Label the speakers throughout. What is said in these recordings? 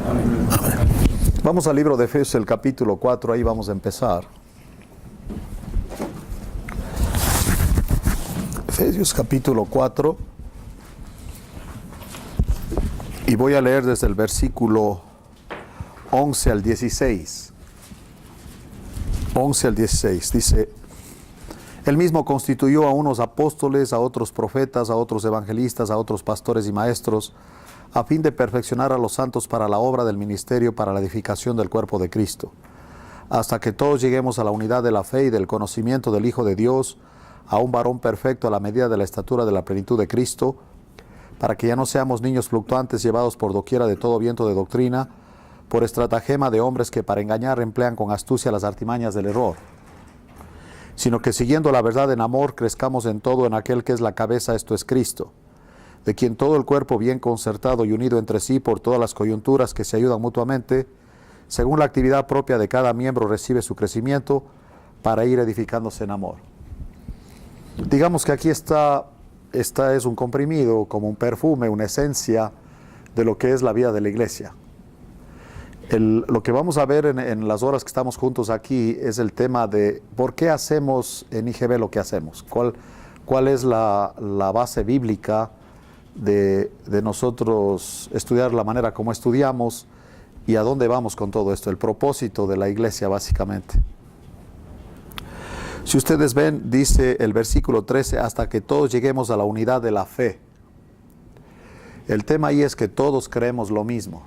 Speaker 1: Amén. Vamos al libro de Efesios, el capítulo 4, ahí vamos a empezar. Efesios capítulo 4, y voy a leer desde el versículo 11 al 16. 11 al 16, dice: Él mismo constituyó a unos apóstoles, a otros profetas, a otros evangelistas, a otros pastores y maestros, a fin de perfeccionar a los santos para la obra del ministerio, para la edificación del cuerpo de Cristo, hasta que todos lleguemos a la unidad de la fe y del conocimiento del Hijo de Dios, a un varón perfecto a la medida de la estatura de la plenitud de Cristo, para que ya no seamos niños fluctuantes llevados por doquiera de todo viento de doctrina, por estratagema de hombres que para engañar emplean con astucia las artimañas del error, sino que siguiendo la verdad en amor crezcamos en todo en aquel que es la cabeza, esto es Cristo, de quien todo el cuerpo bien concertado y unido entre sí por todas las coyunturas que se ayudan mutuamente, según la actividad propia de cada miembro recibe su crecimiento para ir edificándose en amor. Digamos que aquí esta es un comprimido, como un perfume, una esencia de lo que es la vida de la iglesia. Lo que vamos a ver en las horas que estamos juntos aquí es el tema de por qué hacemos en IGB lo que hacemos, cuál es la base bíblica de nosotros estudiar la manera como estudiamos y a dónde vamos con todo esto, el propósito de la iglesia básicamente. Si ustedes ven, dice el versículo 13, hasta que todos lleguemos a la unidad de la fe. El tema ahí es que todos creemos lo mismo.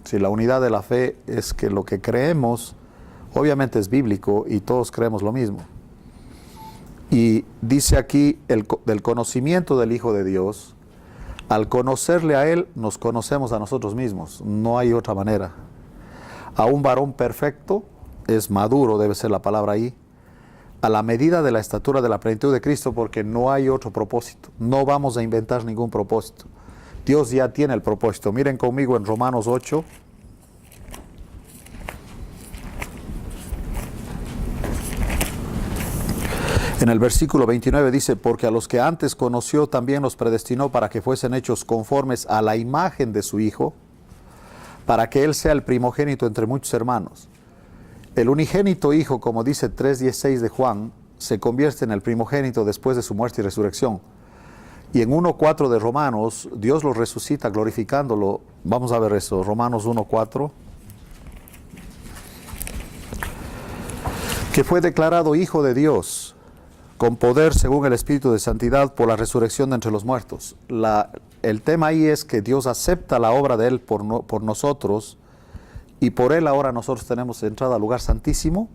Speaker 1: Si la unidad de la fe es que lo que creemos, obviamente es bíblico y todos creemos lo mismo. Y dice aquí del conocimiento del Hijo de Dios. Al conocerle a Él, nos conocemos a nosotros mismos. No hay otra manera. A un varón perfecto, es maduro, debe ser la palabra ahí, a la medida de la estatura de la plenitud de Cristo, porque no hay otro propósito. No vamos a inventar ningún propósito. Dios ya tiene el propósito. Miren conmigo en Romanos 8. En el versículo 29 dice: porque a los que antes conoció también los predestinó para que fuesen hechos conformes a la imagen de su Hijo, para que Él sea el primogénito entre muchos hermanos. El unigénito Hijo, como dice 3:16 de Juan, se convierte en el primogénito después de su muerte y resurrección. Y en 1:4 de Romanos, Dios lo resucita glorificándolo. Vamos a ver eso, Romanos 1:4. Que fue declarado Hijo de Dios, con poder según el Espíritu de Santidad por la resurrección de entre los muertos. El tema ahí es que Dios acepta la obra de Él por nosotros, y por Él ahora nosotros tenemos entrada al lugar santísimo,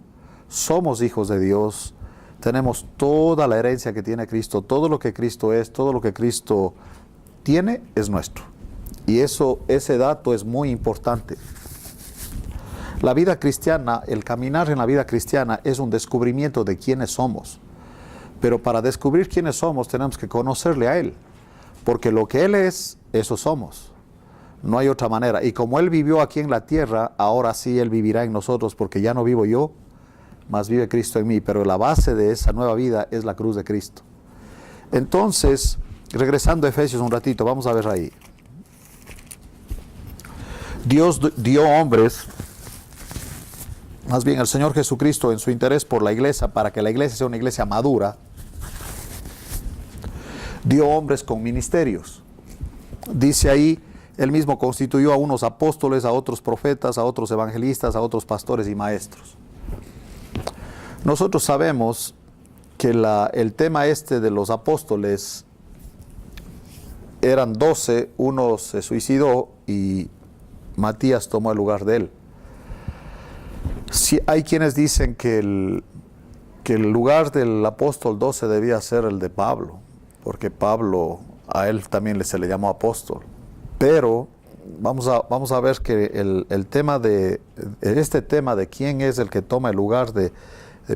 Speaker 1: somos hijos de Dios, tenemos toda la herencia que tiene Cristo, todo lo que Cristo es, todo lo que Cristo tiene es nuestro. Y ese dato es muy importante. La vida cristiana, el caminar en la vida cristiana es un descubrimiento de quiénes somos. Pero para descubrir quiénes somos tenemos que conocerle a Él, porque lo que Él es, eso somos. No hay otra manera. Y como Él vivió aquí en la tierra, ahora sí Él vivirá en nosotros, porque ya no vivo yo, mas vive Cristo en mí. Pero la base de esa nueva vida es la cruz de Cristo. Entonces, regresando a Efesios un ratito, vamos a ver ahí. Dios dio hombres, más bien el Señor Jesucristo, en su interés por la iglesia, para que la iglesia sea una iglesia madura, dio hombres con ministerios. Dice ahí: Él mismo constituyó a unos apóstoles, a otros profetas, a otros evangelistas, a otros pastores y maestros. Nosotros sabemos que el tema de los apóstoles eran 12, uno se suicidó y Matías tomó el lugar de él. Hay quienes dicen que el lugar del apóstol 12 debía ser el de Pablo, porque Pablo, a él también se le llamó apóstol. Pero vamos a ver que este tema de quién es el que toma el lugar de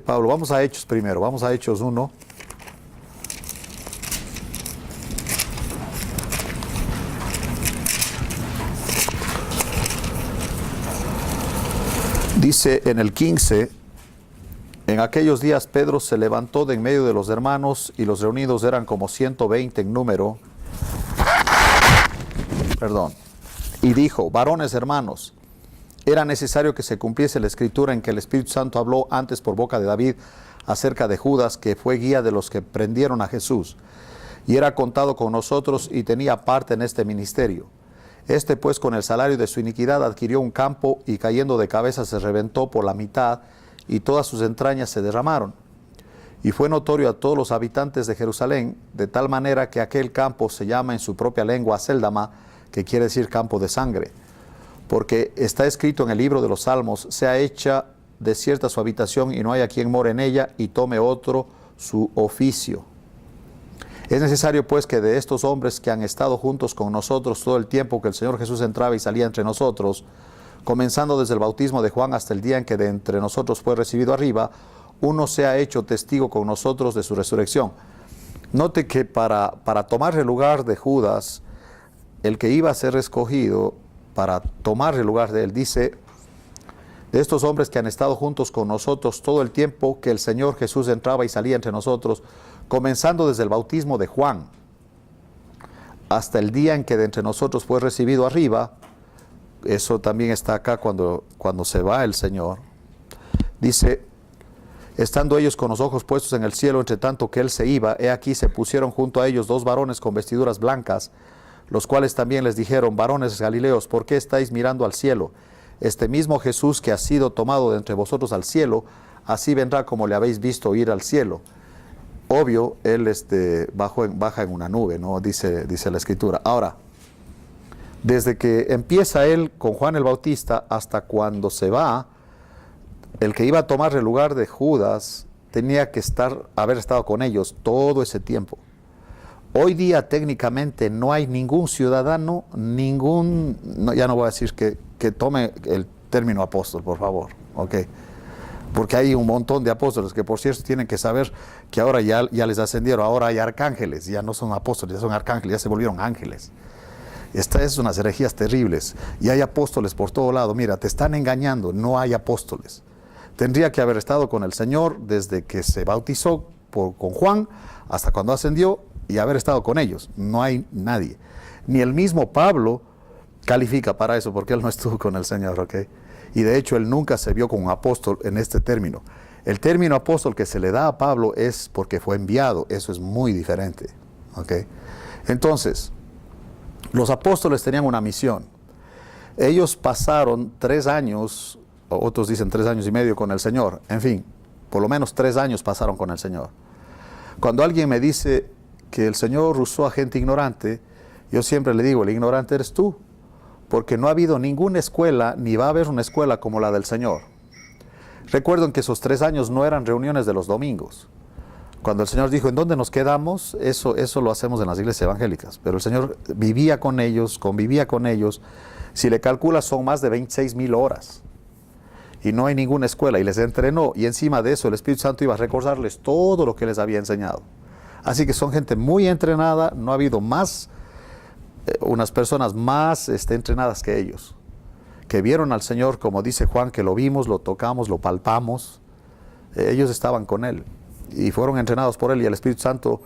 Speaker 1: Pablo. Vamos a Hechos primero, vamos a Hechos 1. Dice en el 15: en aquellos días Pedro se levantó de en medio de los hermanos, y los reunidos eran como 120 en número. Y dijo: varones hermanos, era necesario que se cumpliese la escritura en que el Espíritu Santo habló antes por boca de David acerca de Judas, que fue guía de los que prendieron a Jesús, y era contado con nosotros y tenía parte en este ministerio. Este pues con el salario de su iniquidad adquirió un campo y cayendo de cabeza se reventó por la mitad y todas sus entrañas se derramaron. Y fue notorio a todos los habitantes de Jerusalén, de tal manera que aquel campo se llama en su propia lengua Aceldama, que quiere decir campo de sangre. Porque está escrito en el libro de los Salmos, sea hecha desierta su habitación y no haya quien more en ella y tome otro su oficio. Es necesario pues que de estos hombres que han estado juntos con nosotros todo el tiempo que el Señor Jesús entraba y salía entre nosotros, comenzando desde el bautismo de Juan hasta el día en que de entre nosotros fue recibido arriba, uno sea hecho testigo con nosotros de su resurrección. Note que para tomar el lugar de Judas, el que iba a ser escogido para tomar el lugar de él, dice, de estos hombres que han estado juntos con nosotros todo el tiempo que el Señor Jesús entraba y salía entre nosotros, comenzando desde el bautismo de Juan hasta el día en que de entre nosotros fue recibido arriba. Eso también está acá cuando se va el Señor. Dice, estando ellos con los ojos puestos en el cielo, entre tanto que él se iba, he aquí se pusieron junto a ellos dos varones con vestiduras blancas, los cuales también les dijeron, varones galileos, ¿por qué estáis mirando al cielo? Este mismo Jesús que ha sido tomado de entre vosotros al cielo, así vendrá como le habéis visto ir al cielo. Obvio, él baja en una nube, ¿no? Dice la Escritura. Ahora, desde que empieza él con Juan el Bautista hasta cuando se va, el que iba a tomar el lugar de Judas tenía que haber estado con ellos todo ese tiempo. Hoy día técnicamente no hay ningún ciudadano, ya no voy a decir que tome el término apóstol, por favor, ¿ok? Porque hay un montón de apóstoles que, por cierto, tienen que saber que ahora ya les ascendieron, ahora hay arcángeles, ya no son apóstoles, ya son arcángeles, ya se volvieron ángeles. Estas es unas herejías terribles, y hay apóstoles por todo lado. Mira, te están engañando, no hay apóstoles. Tendría que haber estado con el Señor desde que se bautizó con Juan hasta cuando ascendió, y haber estado con ellos. No hay nadie. Ni el mismo Pablo califica para eso, porque él no estuvo con el Señor, ¿ok? Y de hecho él nunca se vio como un apóstol en este término. El término apóstol que se le da a Pablo es porque fue enviado. Eso es muy diferente, ¿ok? Entonces, los apóstoles tenían una misión. Ellos pasaron 3 años, o otros dicen 3 años y medio con el Señor. En fin, por lo menos 3 años pasaron con el Señor. Cuando alguien me dice que el Señor usó a gente ignorante, yo siempre le digo, el ignorante eres tú, porque no ha habido ninguna escuela, ni va a haber una escuela como la del Señor. Recuerden que esos 3 años no eran reuniones de los domingos. Cuando el Señor dijo, ¿en dónde nos quedamos? Eso lo hacemos en las iglesias evangélicas, pero el Señor vivía con ellos, convivía con ellos. Si le calculas, son más de 26,000 horas. Y no hay ninguna escuela, y les entrenó, y encima de eso el Espíritu Santo iba a recordarles todo lo que les había enseñado. Así que son gente muy entrenada, no ha habido unas personas más entrenadas que ellos, que vieron al Señor, como dice Juan, que lo vimos, lo tocamos, lo palpamos. Ellos estaban con Él, y fueron entrenados por Él, y el Espíritu Santo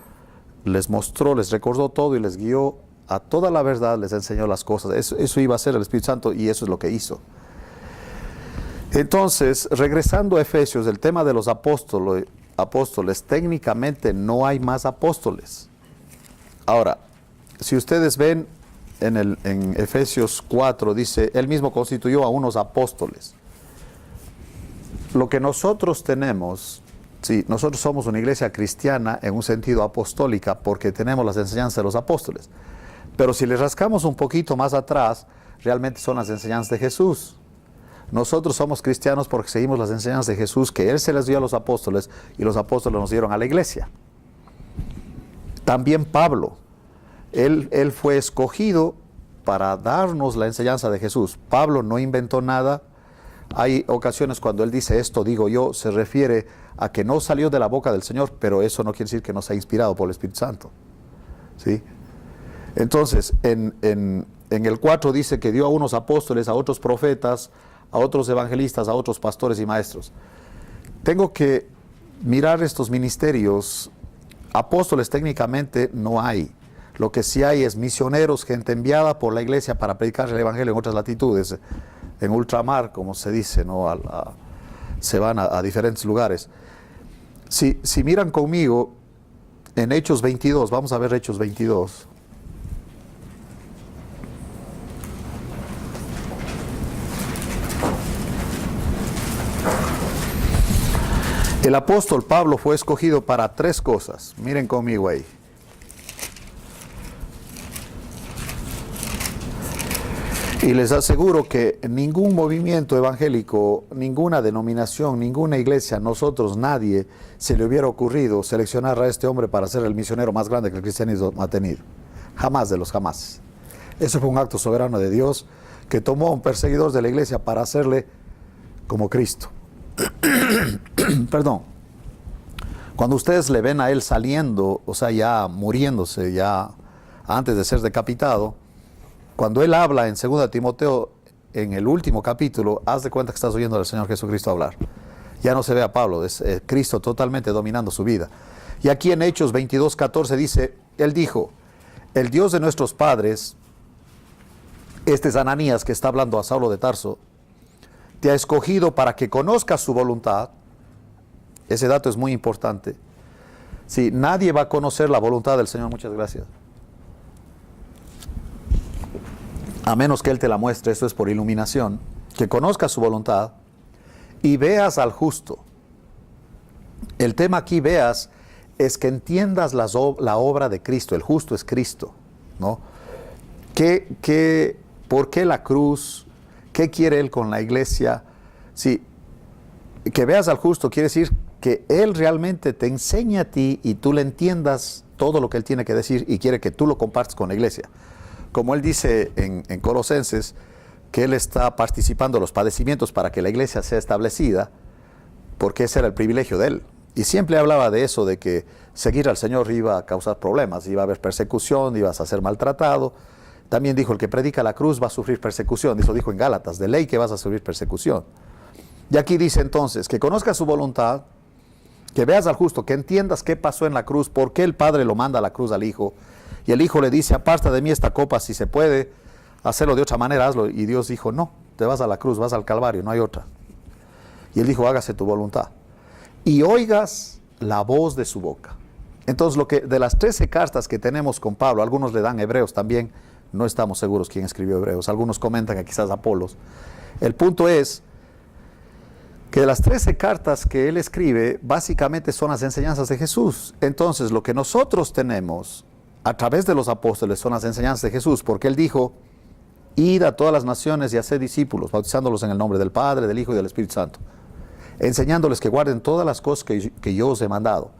Speaker 1: les mostró, les recordó todo, y les guió a toda la verdad, les enseñó las cosas. Eso iba a ser el Espíritu Santo, y eso es lo que hizo. Entonces, regresando a Efesios, el tema de los apóstoles, técnicamente no hay más apóstoles. Ahora, si ustedes ven en Efesios 4, dice, Él mismo constituyó a unos apóstoles. Lo que nosotros tenemos, sí, nosotros somos una iglesia cristiana en un sentido apostólica porque tenemos las enseñanzas de los apóstoles. Pero si le rascamos un poquito más atrás, realmente son las enseñanzas de Jesús. Nosotros somos cristianos porque seguimos las enseñanzas de Jesús que Él se les dio a los apóstoles y los apóstoles nos dieron a la iglesia. También Pablo, él fue escogido para darnos la enseñanza de Jesús. Pablo no inventó nada. Hay ocasiones cuando él dice esto digo yo, se refiere a que no salió de la boca del Señor, pero eso no quiere decir que no sea inspirado por el Espíritu Santo, ¿sí? Entonces, en el 4 dice que dio a unos apóstoles, a otros profetas, a otros evangelistas, a otros pastores y maestros. Tengo que mirar estos ministerios. Apóstoles técnicamente no hay. Lo que sí hay es misioneros, gente enviada por la iglesia para predicar el evangelio en otras latitudes. en ultramar, como se dice, ¿no? Se van a diferentes lugares. Si miran conmigo en Hechos 22, vamos a ver Hechos 22. El apóstol Pablo fue escogido para 3 cosas. Miren conmigo ahí. Y les aseguro que ningún movimiento evangélico, ninguna denominación, ninguna iglesia, nosotros, nadie, se le hubiera ocurrido seleccionar a este hombre para ser el misionero más grande que el cristianismo ha tenido. Jamás de los jamás. Eso fue un acto soberano de Dios que tomó a un perseguidor de la iglesia para hacerle como Cristo. Perdón. Cuando ustedes le ven a él saliendo, o sea, ya muriéndose, ya antes de ser decapitado, cuando él habla en 2 Timoteo, en el último capítulo, haz de cuenta que estás oyendo al Señor Jesucristo hablar. Ya no se ve a Pablo, es Cristo totalmente dominando su vida. Y aquí en Hechos 22:14 dice, él dijo, el Dios de nuestros padres, este es Ananías que está hablando a Saulo de Tarso, te ha escogido para que conozcas su voluntad. Ese dato es muy importante. Sí, nadie va a conocer la voluntad del Señor, muchas gracias, a menos que Él te la muestre. Eso es por iluminación. Que conozcas su voluntad y veas al justo. El tema aquí, veas, es que entiendas la obra de Cristo. El justo es Cristo, ¿no? ¿Por qué la cruz? ¿Qué quiere Él con la iglesia? Sí, que veas al justo quiere decir que Él realmente te enseña a ti y tú le entiendas todo lo que Él tiene que decir y quiere que tú lo compartas con la iglesia. Como Él dice en Colosenses, que Él está participando de los padecimientos para que la iglesia sea establecida, porque ese era el privilegio de Él. Y siempre hablaba de eso, de que seguir al Señor iba a causar problemas, iba a haber persecución, ibas a ser maltratado. También dijo, el que predica la cruz va a sufrir persecución. Eso dijo en Gálatas, de ley que vas a sufrir persecución. Y aquí dice entonces, que conozcas su voluntad, que veas al justo, que entiendas qué pasó en la cruz, por qué el Padre lo manda a la cruz al Hijo. Y el Hijo le dice, aparta de mí esta copa, si se puede hacerlo de otra manera, hazlo. Y Dios dijo, no, te vas a la cruz, vas al Calvario, no hay otra. Y Él dijo, hágase tu voluntad. Y oigas la voz de su boca. Entonces, de las 13 cartas que tenemos con Pablo, algunos le dan Hebreos también, no estamos seguros quién escribió Hebreos, algunos comentan que quizás Apolos. El punto es que de las 13 cartas que él escribe, básicamente son las enseñanzas de Jesús. Entonces, lo que nosotros tenemos a través de los apóstoles son las enseñanzas de Jesús, porque Él dijo, id a todas las naciones y haced discípulos, bautizándolos en el nombre del Padre, del Hijo y del Espíritu Santo, enseñándoles que guarden todas las cosas que yo os he mandado.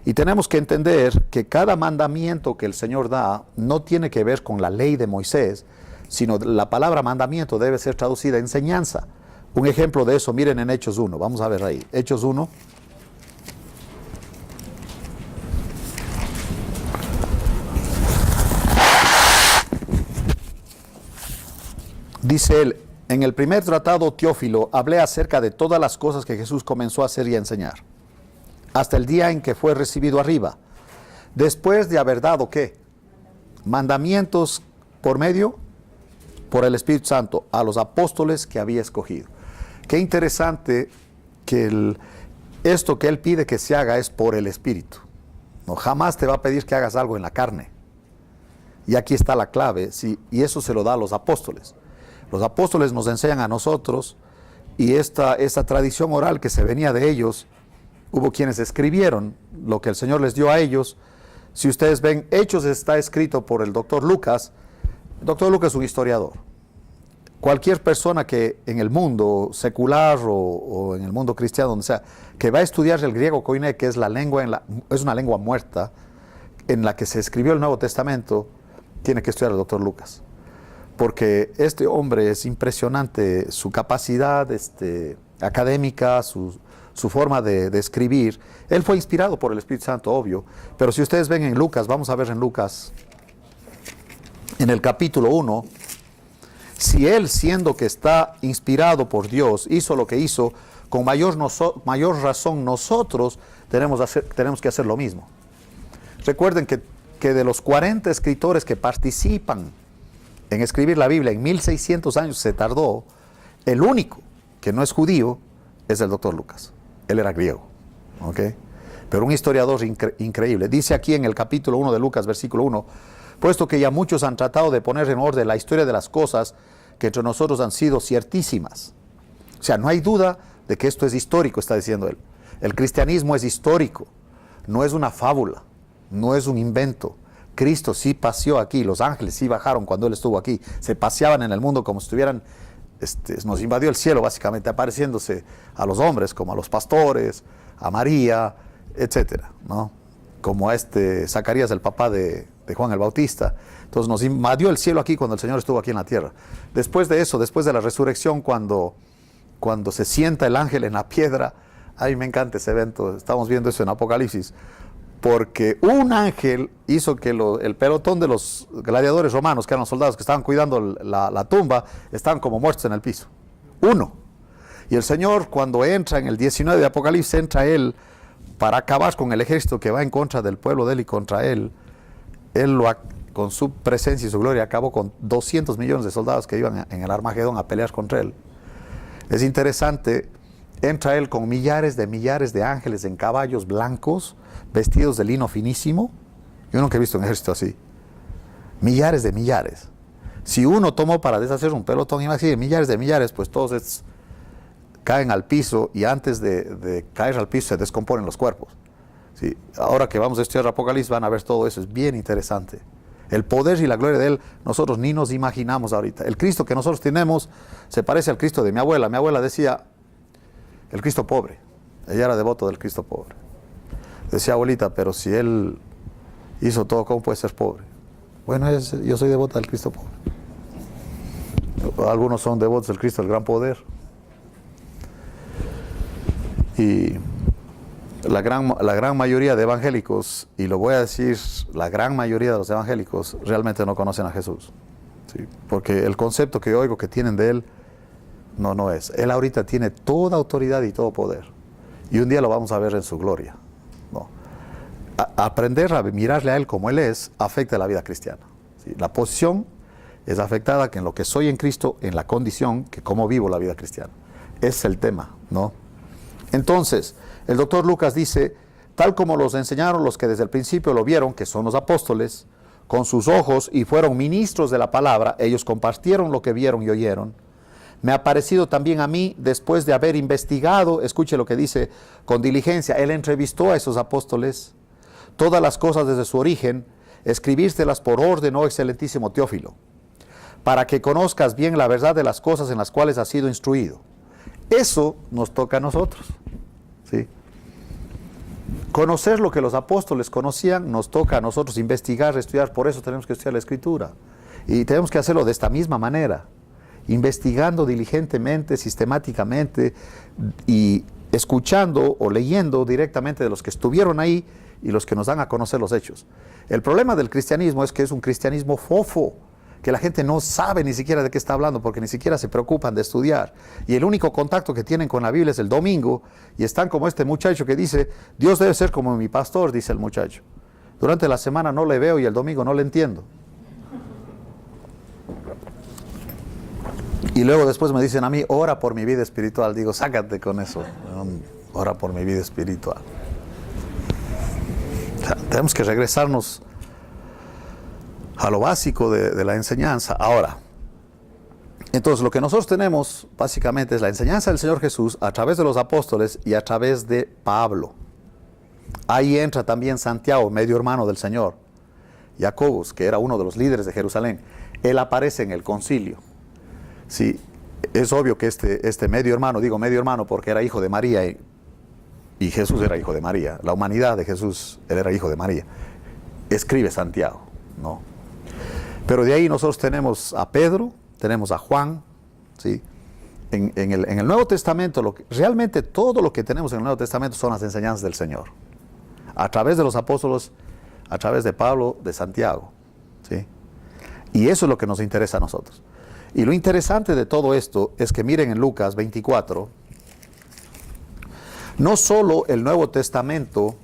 Speaker 1: Y tenemos que entender que cada mandamiento que el Señor da no tiene que ver con la ley de Moisés, sino la palabra mandamiento debe ser traducida enseñanza. Un ejemplo de eso, miren en Hechos 1, vamos a ver ahí, Hechos 1. Dice él, en el primer tratado, Teófilo, hablé acerca de todas las cosas que Jesús comenzó a hacer y a enseñar, hasta el día en que fue recibido arriba, después de haber dado, ¿qué? Mandamientos por el Espíritu Santo, a los apóstoles que había escogido. Qué interesante que esto que Él pide que se haga es por el Espíritu. No, jamás te va a pedir que hagas algo en la carne. Y aquí está la clave, ¿sí? Y eso se lo da a los apóstoles. Los apóstoles nos enseñan a nosotros, y esta tradición oral que se venía de ellos, hubo quienes escribieron lo que el Señor les dio a ellos. Si ustedes ven, Hechos está escrito por el doctor Lucas. El doctor Lucas es un historiador. Cualquier persona que en el mundo secular o en el mundo cristiano, donde sea, que va a estudiar el griego koiné, que es es una lengua muerta, en la que se escribió el Nuevo Testamento, tiene que estudiar al doctor Lucas. Porque este hombre es impresionante, su capacidad académica, su forma de escribir. Él fue inspirado por el Espíritu Santo, obvio, pero si ustedes ven en Lucas, vamos a ver en Lucas, en el capítulo 1, si él, siendo que está inspirado por Dios, hizo lo que hizo, con mayor razón nosotros tenemos que hacer lo mismo. Recuerden que de los 40 escritores que participan en escribir la Biblia, en 1600 años se tardó, El único que no es judío es el doctor Lucas. Él era griego. ¿Ok? Pero un historiador increíble. Dice aquí en el capítulo 1 de Lucas, versículo 1, puesto que ya muchos han tratado de poner en orden la historia de las cosas que entre nosotros han sido ciertísimas. O sea, no hay duda de que esto es histórico, está diciendo él. El cristianismo es histórico, no es una fábula, no es un invento. Cristo sí paseó aquí, los ángeles sí bajaron cuando él estuvo aquí, se paseaban en el mundo como si estuvieran, nos invadió el cielo básicamente, apareciéndose a los hombres como a los pastores, a María, etcétera, ¿no? Como a Zacarías, el papá de Juan el Bautista. Entonces nos invadió el cielo aquí cuando el Señor estuvo aquí en la tierra. Después de eso, después de la resurrección, cuando se sienta el ángel en la piedra, a mí me encanta ese evento, estamos viendo eso en Apocalipsis, porque un ángel hizo que el pelotón de los gladiadores romanos, que eran los soldados que estaban cuidando la tumba, estaban como muertos en el piso. Uno. Y el Señor, cuando entra en el 19 de Apocalipsis, entra él para acabar con el ejército que va en contra del pueblo de él y contra él. Con su presencia y su gloria acabó con 200 millones de soldados que iban en el Armagedón a pelear contra él. Es interesante, entra él con millares de ángeles en caballos blancos, vestidos de lino finísimo. Yo nunca he visto un ejército así. Millares de millares. Si uno tomó para deshacer un pelotón, imagínate, millares de millares, pues todos caen al piso y antes de caer al piso se descomponen los cuerpos. ¿Sí? Ahora que vamos a estudiar Apocalipsis van a ver todo eso, es bien interesante. El poder y la gloria de Él, nosotros ni nos imaginamos ahorita. El Cristo que nosotros tenemos se parece al Cristo de mi abuela. Mi abuela decía, el Cristo pobre. Ella era devoto del Cristo pobre. Decía, abuelita, pero si Él hizo todo, ¿cómo puede ser pobre? Bueno, yo soy devota del Cristo pobre. Algunos son devotos del Cristo del gran poder. Y la gran mayoría de evangélicos, y lo voy a decir, la gran mayoría de los evangélicos realmente no conocen a Jesús. ¿Sí? Porque el concepto que oigo que tienen de Él, no es. Él ahorita tiene toda autoridad y todo poder. Y un día lo vamos a ver en su gloria. ¿No? Aprender a mirarle a Él como Él es, afecta la vida cristiana. ¿Sí? La posición es afectada que en lo que soy en Cristo, en la condición que cómo vivo la vida cristiana. Ese es el tema, ¿no? Entonces, el doctor Lucas dice, tal como los enseñaron los que desde el principio lo vieron, que son los apóstoles, con sus ojos y fueron ministros de la palabra, ellos compartieron lo que vieron y oyeron. Me ha parecido también a mí, después de haber investigado, escuche lo que dice, con diligencia, él entrevistó a esos apóstoles, todas las cosas desde su origen, escribírselas por orden, oh excelentísimo Teófilo, para que conozcas bien la verdad de las cosas en las cuales has sido instruido. Eso nos toca a nosotros, ¿sí? Conocer lo que los apóstoles conocían nos toca a nosotros, investigar, estudiar. Por eso tenemos que estudiar la Escritura y tenemos que hacerlo de esta misma manera, investigando diligentemente, sistemáticamente y escuchando o leyendo directamente de los que estuvieron ahí y los que nos dan a conocer los hechos. El problema del cristianismo es que es un cristianismo fofo, que la gente no sabe ni siquiera de qué está hablando porque ni siquiera se preocupan de estudiar. Y el único contacto que tienen con la Biblia es el domingo y están como este muchacho que dice, Dios debe ser como mi pastor, dice el muchacho. Durante la semana no le veo y el domingo no le entiendo. Y luego después me dicen a mí, ora por mi vida espiritual. Digo, sácate con eso, ora por mi vida espiritual. O sea, tenemos que regresarnos a lo básico de la enseñanza. Ahora, entonces lo que nosotros tenemos básicamente es la enseñanza del Señor Jesús a través de los apóstoles y a través de Pablo. Ahí entra también Santiago, medio hermano del Señor. Jacobus, que era uno de los líderes de Jerusalén. Él aparece en el concilio. Sí, es obvio que este medio hermano, digo medio hermano porque era hijo de María y Jesús era hijo de María. La humanidad de Jesús, él era hijo de María. Escribe Santiago, ¿no? Pero de ahí nosotros tenemos a Pedro, tenemos a Juan, ¿sí? En el Nuevo Testamento, realmente todo lo que tenemos en el Nuevo Testamento son las enseñanzas del Señor. A través de los apóstoles, a través de Pablo, de Santiago, ¿sí? Y eso es lo que nos interesa a nosotros. Y lo interesante de todo esto es que miren en Lucas 24, no solo el Nuevo Testamento,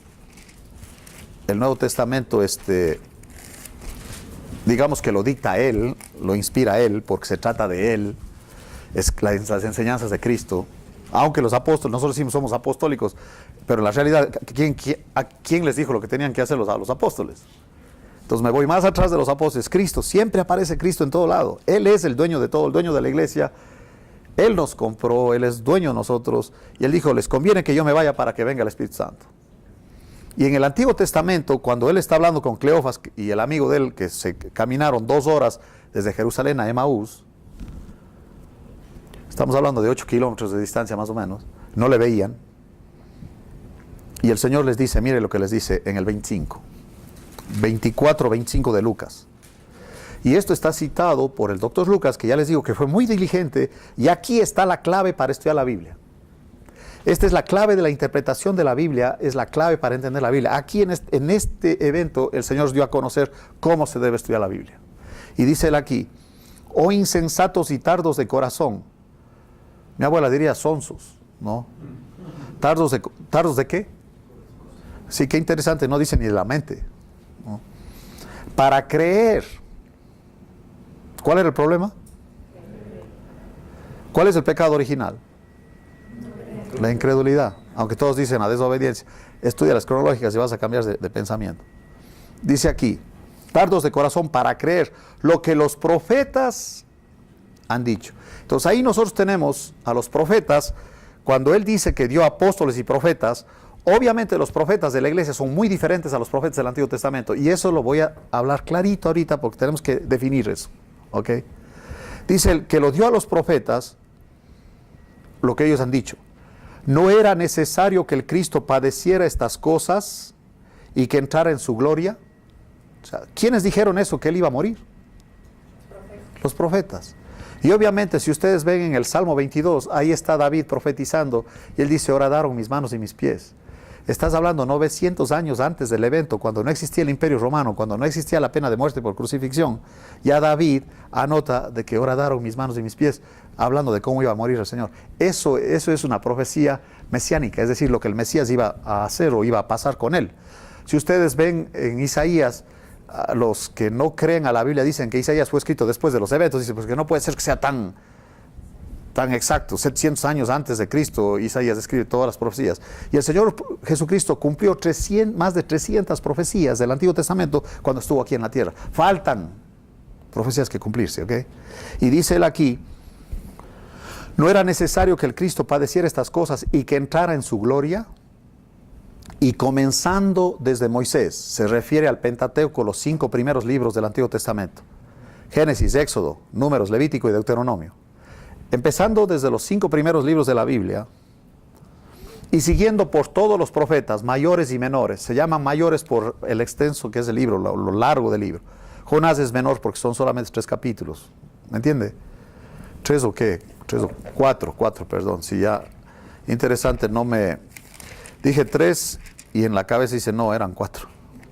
Speaker 1: digamos que lo dicta él, lo inspira él, porque se trata de él, es las enseñanzas de Cristo. Aunque los apóstoles, nosotros decimos somos apostólicos, pero en la realidad, ¿a quién les dijo lo que tenían que hacer a los apóstoles? Entonces me voy más atrás de los apóstoles. Cristo, siempre aparece Cristo en todo lado. Él es el dueño de todo, el dueño de la iglesia. Él nos compró, Él es dueño de nosotros. Y Él dijo, les conviene que yo me vaya para que venga el Espíritu Santo. Y en el Antiguo Testamento, cuando Él está hablando con Cleofas y el amigo de Él, que se caminaron 2 horas desde Jerusalén a Emaús, estamos hablando de 8 kilómetros de distancia más o menos, no le veían. Y el Señor les dice, mire lo que les dice en el 24, 25 de Lucas. Y esto está citado por el doctor Lucas, que ya les digo que fue muy diligente, y aquí está la clave para estudiar la Biblia. Esta es la clave de la interpretación de la Biblia, es la clave para entender la Biblia. Aquí en este evento el Señor dio a conocer cómo se debe estudiar la Biblia. Y dice él aquí, oh insensatos y tardos de corazón. Mi abuela diría sonsos, ¿no? ¿Tardos de qué? Sí, qué interesante, no dice ni de la mente, ¿no? Para creer. ¿Cuál era el problema? ¿Cuál es el pecado original? La incredulidad. Aunque todos dicen la desobediencia. Estudia las cronológicas y vas a cambiar de pensamiento. Dice aquí, tardos de corazón para creer lo que los profetas han dicho. Entonces ahí nosotros tenemos a los profetas, cuando él dice que dio apóstoles y profetas, obviamente los profetas de la iglesia son muy diferentes a los profetas del Antiguo Testamento, y eso lo voy a hablar clarito ahorita porque tenemos que definir eso, ¿ok? Dice que lo dio a los profetas lo que ellos han dicho. No era necesario que el Cristo padeciera estas cosas y que entrara en su gloria. O sea, ¿quiénes dijeron eso, que él iba a morir? Los profetas. Y obviamente si ustedes ven en el Salmo 22, ahí está David profetizando y él dice, horadaron mis manos y mis pies. Estás hablando 900 años antes del evento, cuando no existía el Imperio Romano, cuando no existía la pena de muerte por crucifixión. Ya David anota de que horadaron mis manos y mis pies, hablando de cómo iba a morir el Señor. Eso es una profecía mesiánica, es decir, lo que el Mesías iba a hacer o iba a pasar con él. Si ustedes ven en Isaías, los que no creen a la Biblia dicen que Isaías fue escrito después de los eventos. Dicen, pues que no puede ser que sea tan exacto. 700 años antes de Cristo, Isaías escribe todas las profecías. Y el Señor Jesucristo cumplió más de 300 profecías del Antiguo Testamento cuando estuvo aquí en la tierra. Faltan profecías que cumplirse, ¿ok? Y dice él aquí, no era necesario que el Cristo padeciera estas cosas y que entrara en su gloria. Y comenzando desde Moisés, se refiere al Pentateuco, los 5 primeros libros del Antiguo Testamento. Génesis, Éxodo, Números, Levítico y Deuteronomio. Empezando desde los 5 primeros libros de la Biblia y siguiendo por todos los profetas, mayores y menores. Se llaman mayores por el extenso que es el libro, lo largo del libro. Jonás es menor porque son solamente 3 capítulos. ¿Me entiende? 3 o qué? 3 o 4, perdón. Si ya, interesante, no me... Dije 3 y en la cabeza dice, no, eran 4,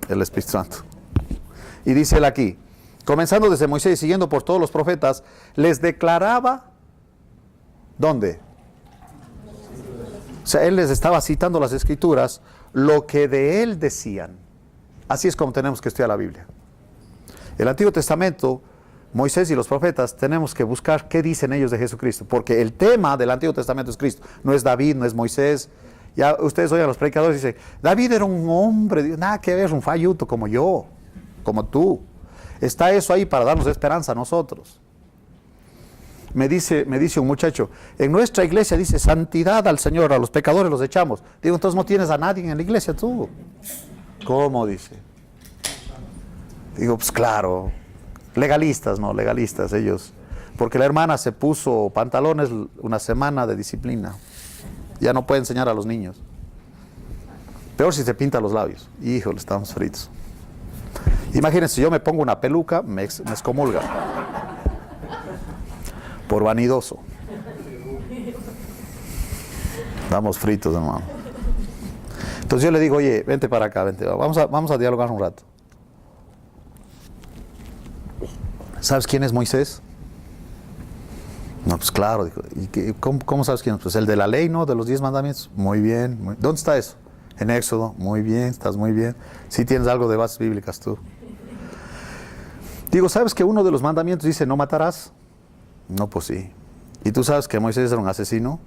Speaker 1: el Espíritu Santo. Y dice él aquí, comenzando desde Moisés y siguiendo por todos los profetas, les declaraba, ¿dónde? O sea, él les estaba citando las Escrituras, lo que de él decían. Así es como tenemos que estudiar la Biblia. El Antiguo Testamento, Moisés y los profetas, tenemos que buscar qué dicen ellos de Jesucristo, porque el tema del Antiguo Testamento es Cristo, no es David, no es Moisés. Ya ustedes oyen a los predicadores y dicen, David era un hombre, nada que ver, un falluto como yo, como tú. Está eso ahí para darnos esperanza a nosotros. Me dice un muchacho, en nuestra iglesia dice santidad al Señor, a los pecadores los echamos. Digo, entonces no tienes a nadie en la iglesia tú. ¿Cómo? Dice. Digo, pues claro, legalistas ellos. Porque la hermana se puso pantalones una semana de disciplina. Ya no puede enseñar a los niños. Peor si se pinta los labios. Híjole, estamos fritos. Imagínense, yo me pongo una peluca, me excomulga. Por vanidoso. Estamos fritos, hermano. Entonces yo le digo, oye, vente para acá, vente. Vamos a dialogar un rato. ¿Sabes quién es Moisés? No, pues claro, dijo. ¿Y cómo sabes quién es? Pues el de la ley, ¿no? De los 10 mandamientos. Muy bien. ¿Dónde está eso? En Éxodo. Muy bien, estás muy bien. Sí tienes algo de bases bíblicas tú. Digo, ¿sabes que uno de los mandamientos dice no matarás? No, pues sí. ¿Y tú sabes que Moisés era un asesino?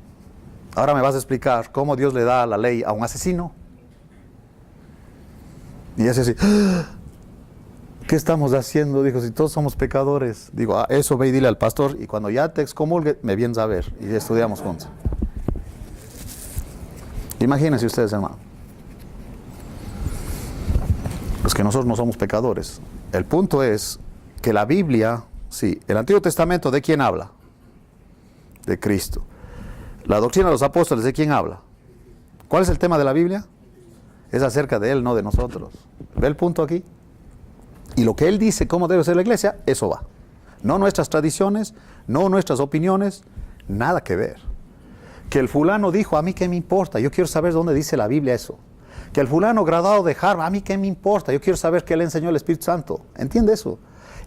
Speaker 1: Ahora me vas a explicar cómo Dios le da la ley a un asesino. Y ese así, ¿qué estamos haciendo? Dijo, si todos somos pecadores. Digo, eso ve y dile al pastor, y cuando ya te excomulgue, me vienes a ver, y estudiamos juntos. Imagínense ustedes, hermano. Pues que nosotros no somos pecadores. El punto es que la Biblia, sí, el Antiguo Testamento, ¿de quién habla? De Cristo. La doctrina de los apóstoles, ¿de quién habla? ¿Cuál es el tema de la Biblia? Es acerca de Él, no de nosotros. ¿Ve el punto aquí? Y lo que Él dice, cómo debe ser la iglesia, eso va. No nuestras tradiciones, no nuestras opiniones, nada que ver. Que el fulano dijo, a mí qué me importa, yo quiero saber dónde dice la Biblia eso. Que el fulano graduado de Harvard, a mí qué me importa, yo quiero saber qué le enseñó el Espíritu Santo. ¿Entiende eso?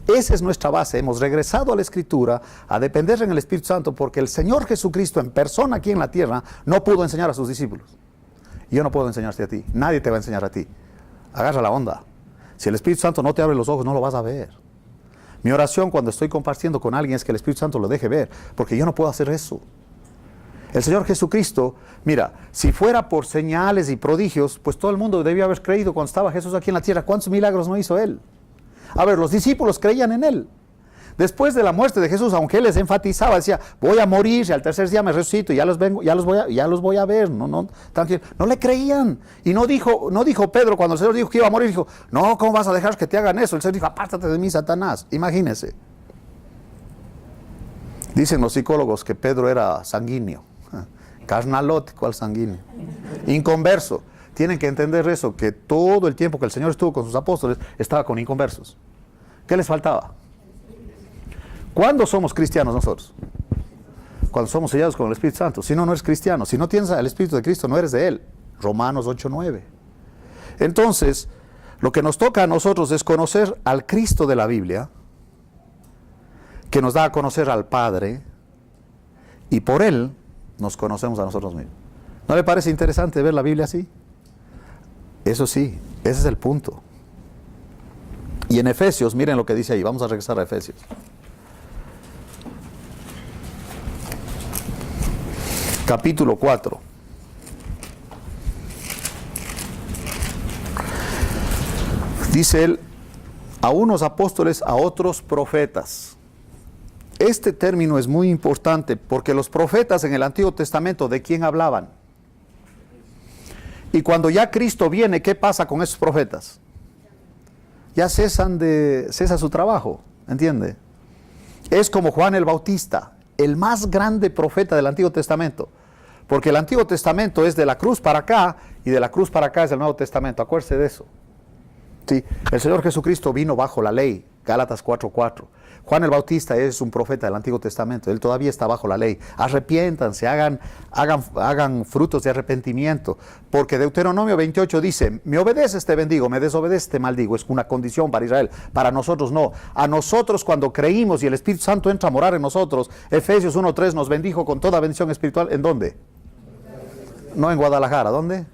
Speaker 1: Esa es nuestra base. Hemos regresado a la Escritura a depender en el Espíritu Santo porque el Señor Jesucristo en persona aquí en la tierra no pudo enseñar a sus discípulos. Yo no puedo enseñarte a ti. Nadie te va a enseñar a ti. Agarra la onda. Si el Espíritu Santo no te abre los ojos, no lo vas a ver. Mi oración cuando estoy compartiendo con alguien es que el Espíritu Santo lo deje ver, porque yo no puedo hacer eso. El Señor Jesucristo, mira, si fuera por señales y prodigios, pues todo el mundo debía haber creído cuando estaba Jesús aquí en la tierra. ¿Cuántos milagros no hizo Él? A ver, los discípulos creían en Él. Después de la muerte de Jesús, aunque Él les enfatizaba, decía, voy a morir y al tercer día me resucito y ya los voy a ver. No, tranquilo. No le creían. Y no dijo Pedro, cuando el Señor dijo que iba a morir, dijo, no, ¿cómo vas a dejar que te hagan eso? El Señor dijo, apártate de mí, Satanás. Imagínense. Dicen los psicólogos que Pedro era sanguíneo. Carnalote, ¿cuál sanguíneo? Inconverso. Tienen que entender eso, que todo el tiempo que el Señor estuvo con sus apóstoles, estaba con inconversos. ¿Qué les faltaba? ¿Cuándo somos cristianos nosotros? Cuando somos sellados con el Espíritu Santo. Si no, no eres cristiano. Si no tienes el Espíritu de Cristo, no eres de Él. Romanos 8:9. Entonces, lo que nos toca a nosotros es conocer al Cristo de la Biblia, que nos da a conocer al Padre, y por Él nos conocemos a nosotros mismos. ¿No le parece interesante ver la Biblia así? Eso sí, ese es el punto. Y en Efesios, miren lo que dice ahí. Vamos a regresar a Efesios. Capítulo 4. Dice él, a unos apóstoles, a otros profetas. Este término es muy importante porque los profetas en el Antiguo Testamento, ¿de quién hablaban? Y cuando ya Cristo viene, ¿qué pasa con esos profetas? Ya cesa su trabajo, ¿entiende? Es como Juan el Bautista, el más grande profeta del Antiguo Testamento. Porque el Antiguo Testamento es de la cruz para acá, y de la cruz para acá es el Nuevo Testamento. Acuérdese de eso. Sí, el Señor Jesucristo vino bajo la ley, Gálatas 4:4. Juan el Bautista es un profeta del Antiguo Testamento, él todavía está bajo la ley. Arrepiéntanse, hagan frutos de arrepentimiento, porque Deuteronomio 28 dice, me obedeces te bendigo, me desobedeces te maldigo. Es una condición para Israel, para nosotros no. A nosotros cuando creímos y el Espíritu Santo entra a morar en nosotros, Efesios 1:3 nos bendijo con toda bendición espiritual. ¿En dónde? No en Guadalajara, ¿dónde?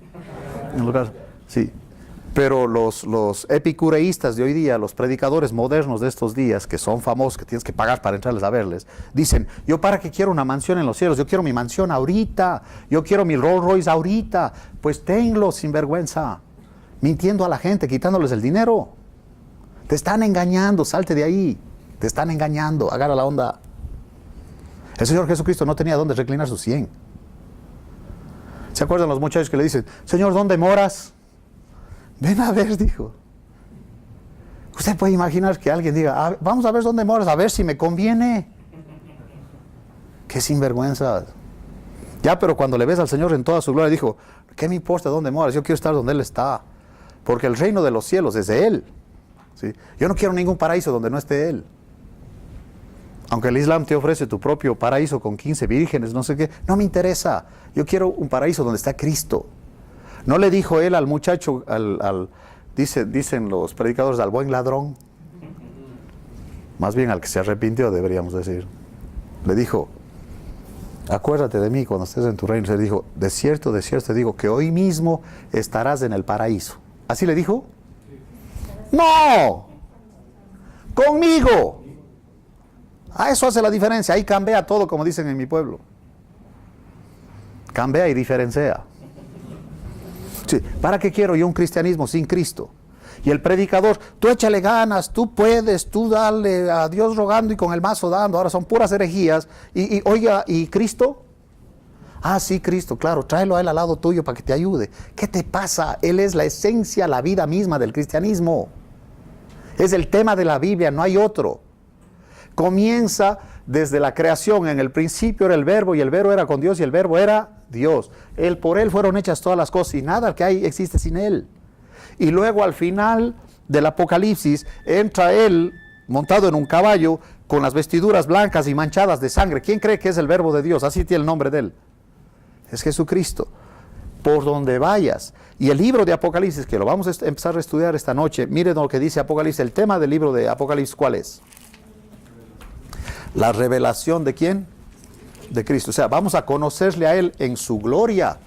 Speaker 1: En un lugar, sí. Pero los epicureístas de hoy día, los predicadores modernos de estos días, que son famosos, que tienes que pagar para entrarles a verles, dicen, yo para qué quiero una mansión en los cielos, yo quiero mi mansión ahorita, yo quiero mi Rolls Royce ahorita. Pues tenlo, sinvergüenza, mintiendo a la gente, quitándoles el dinero. Te están engañando, salte de ahí, te están engañando, agarra la onda. El Señor Jesucristo no tenía dónde reclinar sus 100. ¿Se acuerdan los muchachos que le dicen, Señor, ¿dónde moras? Ven a ver, dijo. Usted puede imaginar que alguien diga, vamos a ver dónde moras, a ver si me conviene. Qué sinvergüenza. Ya, pero cuando le ves al Señor en toda su gloria, dijo, ¿qué me importa dónde moras? Yo quiero estar donde Él está. Porque el reino de los cielos es de Él. ¿Sí? Yo no quiero ningún paraíso donde no esté Él. Aunque el Islam te ofrece tu propio paraíso con 15 vírgenes, no sé qué, no me interesa. Yo quiero un paraíso donde está Cristo. ¿No le dijo él al muchacho, dicen los predicadores, al buen ladrón? Más bien al que se arrepintió, deberíamos decir. Le dijo, acuérdate de mí cuando estés en tu reino. Se le dijo, de cierto te digo que hoy mismo estarás en el paraíso. ¿Así le dijo? ¡No! ¡Conmigo! Eso hace la diferencia. Ahí cambia todo, como dicen en mi pueblo. Cambia y diferencia. Sí, ¿para qué quiero yo un cristianismo sin Cristo? Y el predicador, tú échale ganas, tú puedes, tú dale a Dios rogando y con el mazo dando. Ahora son puras herejías. Oiga, ¿y Cristo? Ah, sí, Cristo, claro, tráelo a él al lado tuyo para que te ayude. ¿Qué te pasa? Él es la esencia, la vida misma del cristianismo. Es el tema de la Biblia, no hay otro. Comienza desde la creación. En el principio era el verbo y el verbo era con Dios y el verbo era Dios. Por él fueron hechas todas las cosas y nada que hay existe sin él. Y luego al final del Apocalipsis entra él montado en un caballo con las vestiduras blancas y manchadas de sangre. ¿Quién cree que es el verbo de Dios? Así tiene el nombre de él. Es Jesucristo. Por donde vayas. Y el libro de Apocalipsis, que lo vamos a empezar a estudiar esta noche, miren lo que dice Apocalipsis. El tema del libro de Apocalipsis, ¿cuál es? La revelación de ¿quién? De Cristo. O sea, vamos a conocerle a Él en su gloria.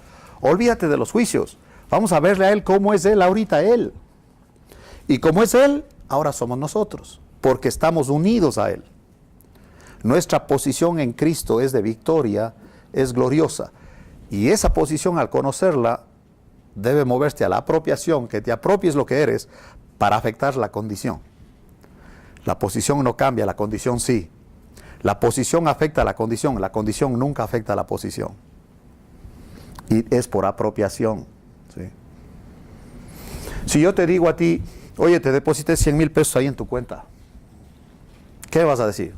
Speaker 1: Olvídate de los juicios. Vamos a verle a Él cómo es Él ahorita Él. Y como es Él, ahora somos nosotros. Porque estamos unidos a Él. Nuestra posición en Cristo es de victoria, es gloriosa. Y esa posición, al conocerla, debe moverte a la apropiación, que te apropies lo que eres para afectar la condición. La posición no cambia, la condición sí. La posición afecta a la condición nunca afecta a la posición. Y es por apropiación. ¿Sí? Si yo te digo a ti, oye, te deposité 100,000 pesos ahí en tu cuenta, ¿qué vas a decir?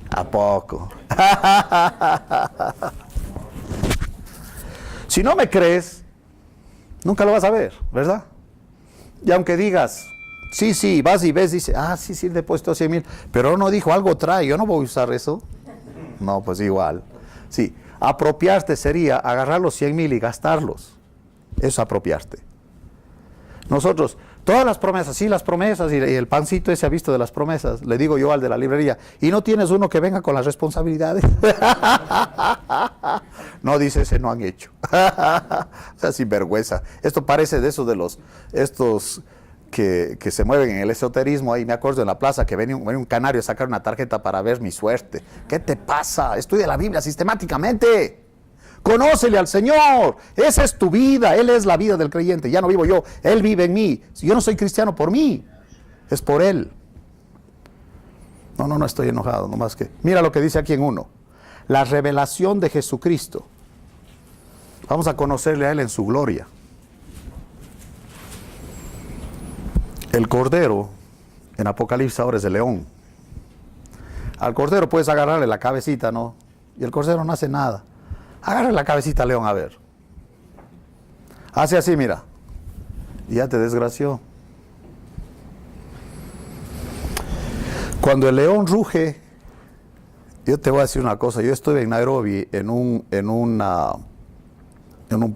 Speaker 1: ¿A poco? Si no me crees, nunca lo vas a ver, ¿verdad? Y aunque digas, sí, vas y ves, dice, sí, depositó 100,000, pero no dijo, algo trae, yo no voy a usar eso. No, pues igual. Sí, apropiarte sería agarrar los 100,000 y gastarlos. Eso es apropiarte. Nosotros, todas las promesas, sí, las promesas, y el pancito ese ha visto de las promesas, le digo yo al de la librería, ¿y no tienes uno que venga con las responsabilidades? No, dice, ese no han hecho. O sea, sin vergüenza. Esto parece de esos estos que se mueven en el esoterismo. Ahí me acuerdo en la plaza que venía un canario a sacar una tarjeta para ver mi suerte. ¿Qué te pasa? Estudia la Biblia sistemáticamente. Conócele al Señor. Esa es tu vida. Él es la vida del creyente. Ya no vivo yo. Él vive en mí. Si yo no soy cristiano por mí, es por Él. No estoy enojado. Nomás que, mira lo que dice aquí en 1. La revelación de Jesucristo. Vamos a conocerle a Él en su gloria. El cordero, en Apocalipsis ahora es el león. Al cordero puedes agarrarle la cabecita, ¿no? Y el cordero no hace nada. Agarra la cabecita al león, a ver. Hace así, mira. Y ya te desgració. Cuando el león ruge, yo te voy a decir una cosa. Yo estuve en Nairobi en un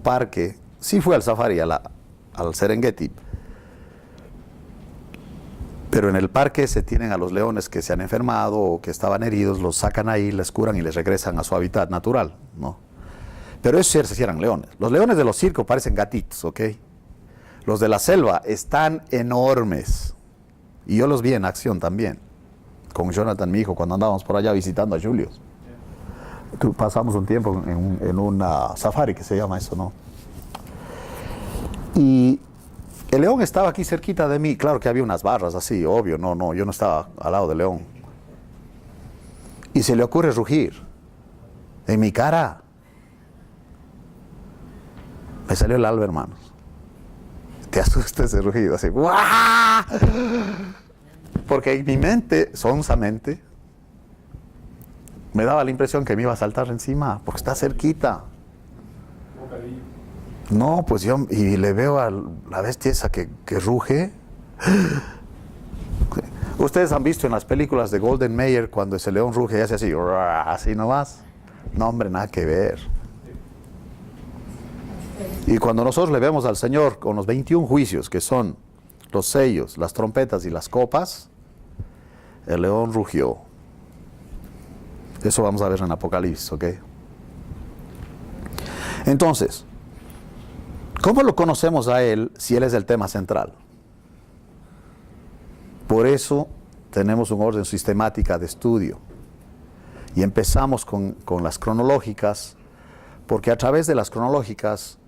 Speaker 1: parque. Sí fui al safari, al Serengeti. Pero en el parque se tienen a los leones que se han enfermado o que estaban heridos, los sacan ahí, les curan y les regresan a su hábitat natural, ¿no? Pero esos sí eran leones. Los leones de los circos parecen gatitos, ¿ok? Los de la selva están enormes. Y yo los vi en acción también. Con Jonathan, mi hijo, cuando andábamos por allá visitando a Julius. Pasamos un tiempo en una safari que se llama eso, ¿no? Y el león estaba aquí cerquita de mí. Claro que había unas barras así, obvio. No, yo no estaba al lado del león. Y se le ocurre rugir. En mi cara. Me salió el alma, hermanos. Te asusta ese rugido, así. ¡Guau! Porque en mi mente, sonsamente, me daba la impresión que me iba a saltar encima, porque está cerquita. No, pues yo, y le veo a la bestia esa que ruge. Ustedes han visto en las películas de Golden Mayer cuando ese león ruge y hace así, así nomás. No, hombre, nada que ver. Y cuando nosotros le vemos al Señor con los 21 juicios, que son los sellos, las trompetas y las copas, el león rugió. Eso vamos a ver en Apocalipsis, ¿ok? Entonces, ¿cómo lo conocemos a Él si Él es el tema central? Por eso tenemos un orden sistemática de estudio. Y empezamos con las cronológicas, porque a través de las cronológicas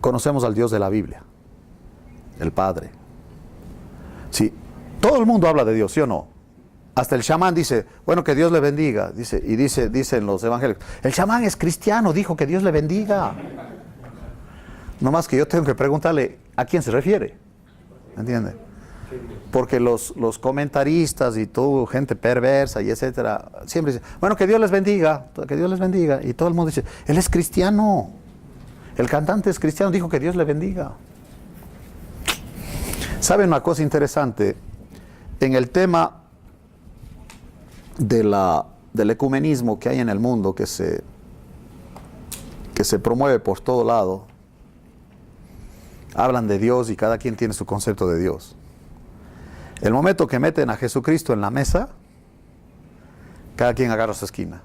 Speaker 1: conocemos al Dios de la Biblia, el Padre. Sí, todo el mundo habla de Dios, ¿sí o no? Hasta el chamán dice, bueno, que Dios le bendiga, dicen los evangélicos. El chamán es cristiano, dijo que Dios le bendiga. No más que yo tengo que preguntarle a quién se refiere, ¿entiende? Porque los comentaristas y todo, gente perversa y etcétera, siempre dicen, bueno, que Dios les bendiga, y todo el mundo dice, él es cristiano, el cantante es cristiano, dijo que Dios le bendiga. ¿Saben una cosa interesante? En el tema del ecumenismo que hay en el mundo, que se promueve por todo lado, hablan de Dios y cada quien tiene su concepto de Dios. El momento que meten a Jesucristo en la mesa, cada quien agarra su esquina.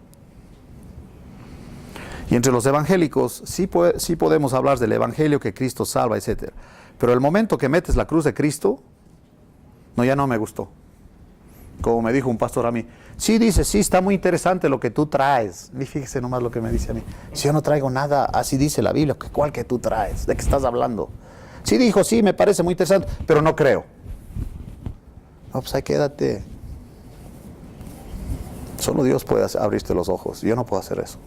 Speaker 1: Y entre los evangélicos sí podemos hablar del evangelio, que Cristo salva, etc. Pero el momento que metes la cruz de Cristo, no, ya no me gustó. Como me dijo un pastor a mí, sí, dice, sí, está muy interesante lo que tú traes. Y fíjese nomás lo que me dice a mí. Si yo no traigo nada, así dice la Biblia, ¿cuál que tú traes? ¿De qué estás hablando? Sí, dijo, sí, me parece muy interesante, pero no creo. No, pues ahí quédate. Solo Dios puede abrirte los ojos. Yo no puedo hacer eso.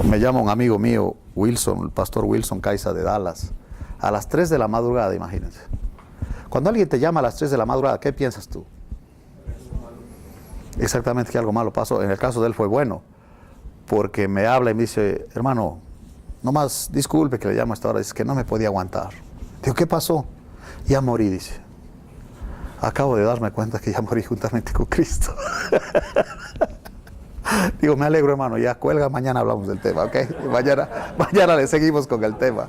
Speaker 1: Me llama un amigo mío, Wilson, el pastor Wilson Caiza de Dallas, a las 3 de la madrugada, imagínense. Cuando alguien te llama a las 3 de la madrugada, ¿qué piensas tú? Exactamente, que algo malo pasó. En el caso de él fue bueno, porque me habla y me dice, hermano, nomás disculpe que le llamo a esta hora, dice que no me podía aguantar. Digo, ¿qué pasó? Ya morí, dice. Acabo de darme cuenta que ya morí juntamente con Cristo. Digo, me alegro, hermano, ya cuelga, mañana hablamos del tema, ¿ok? Mañana le seguimos con el tema.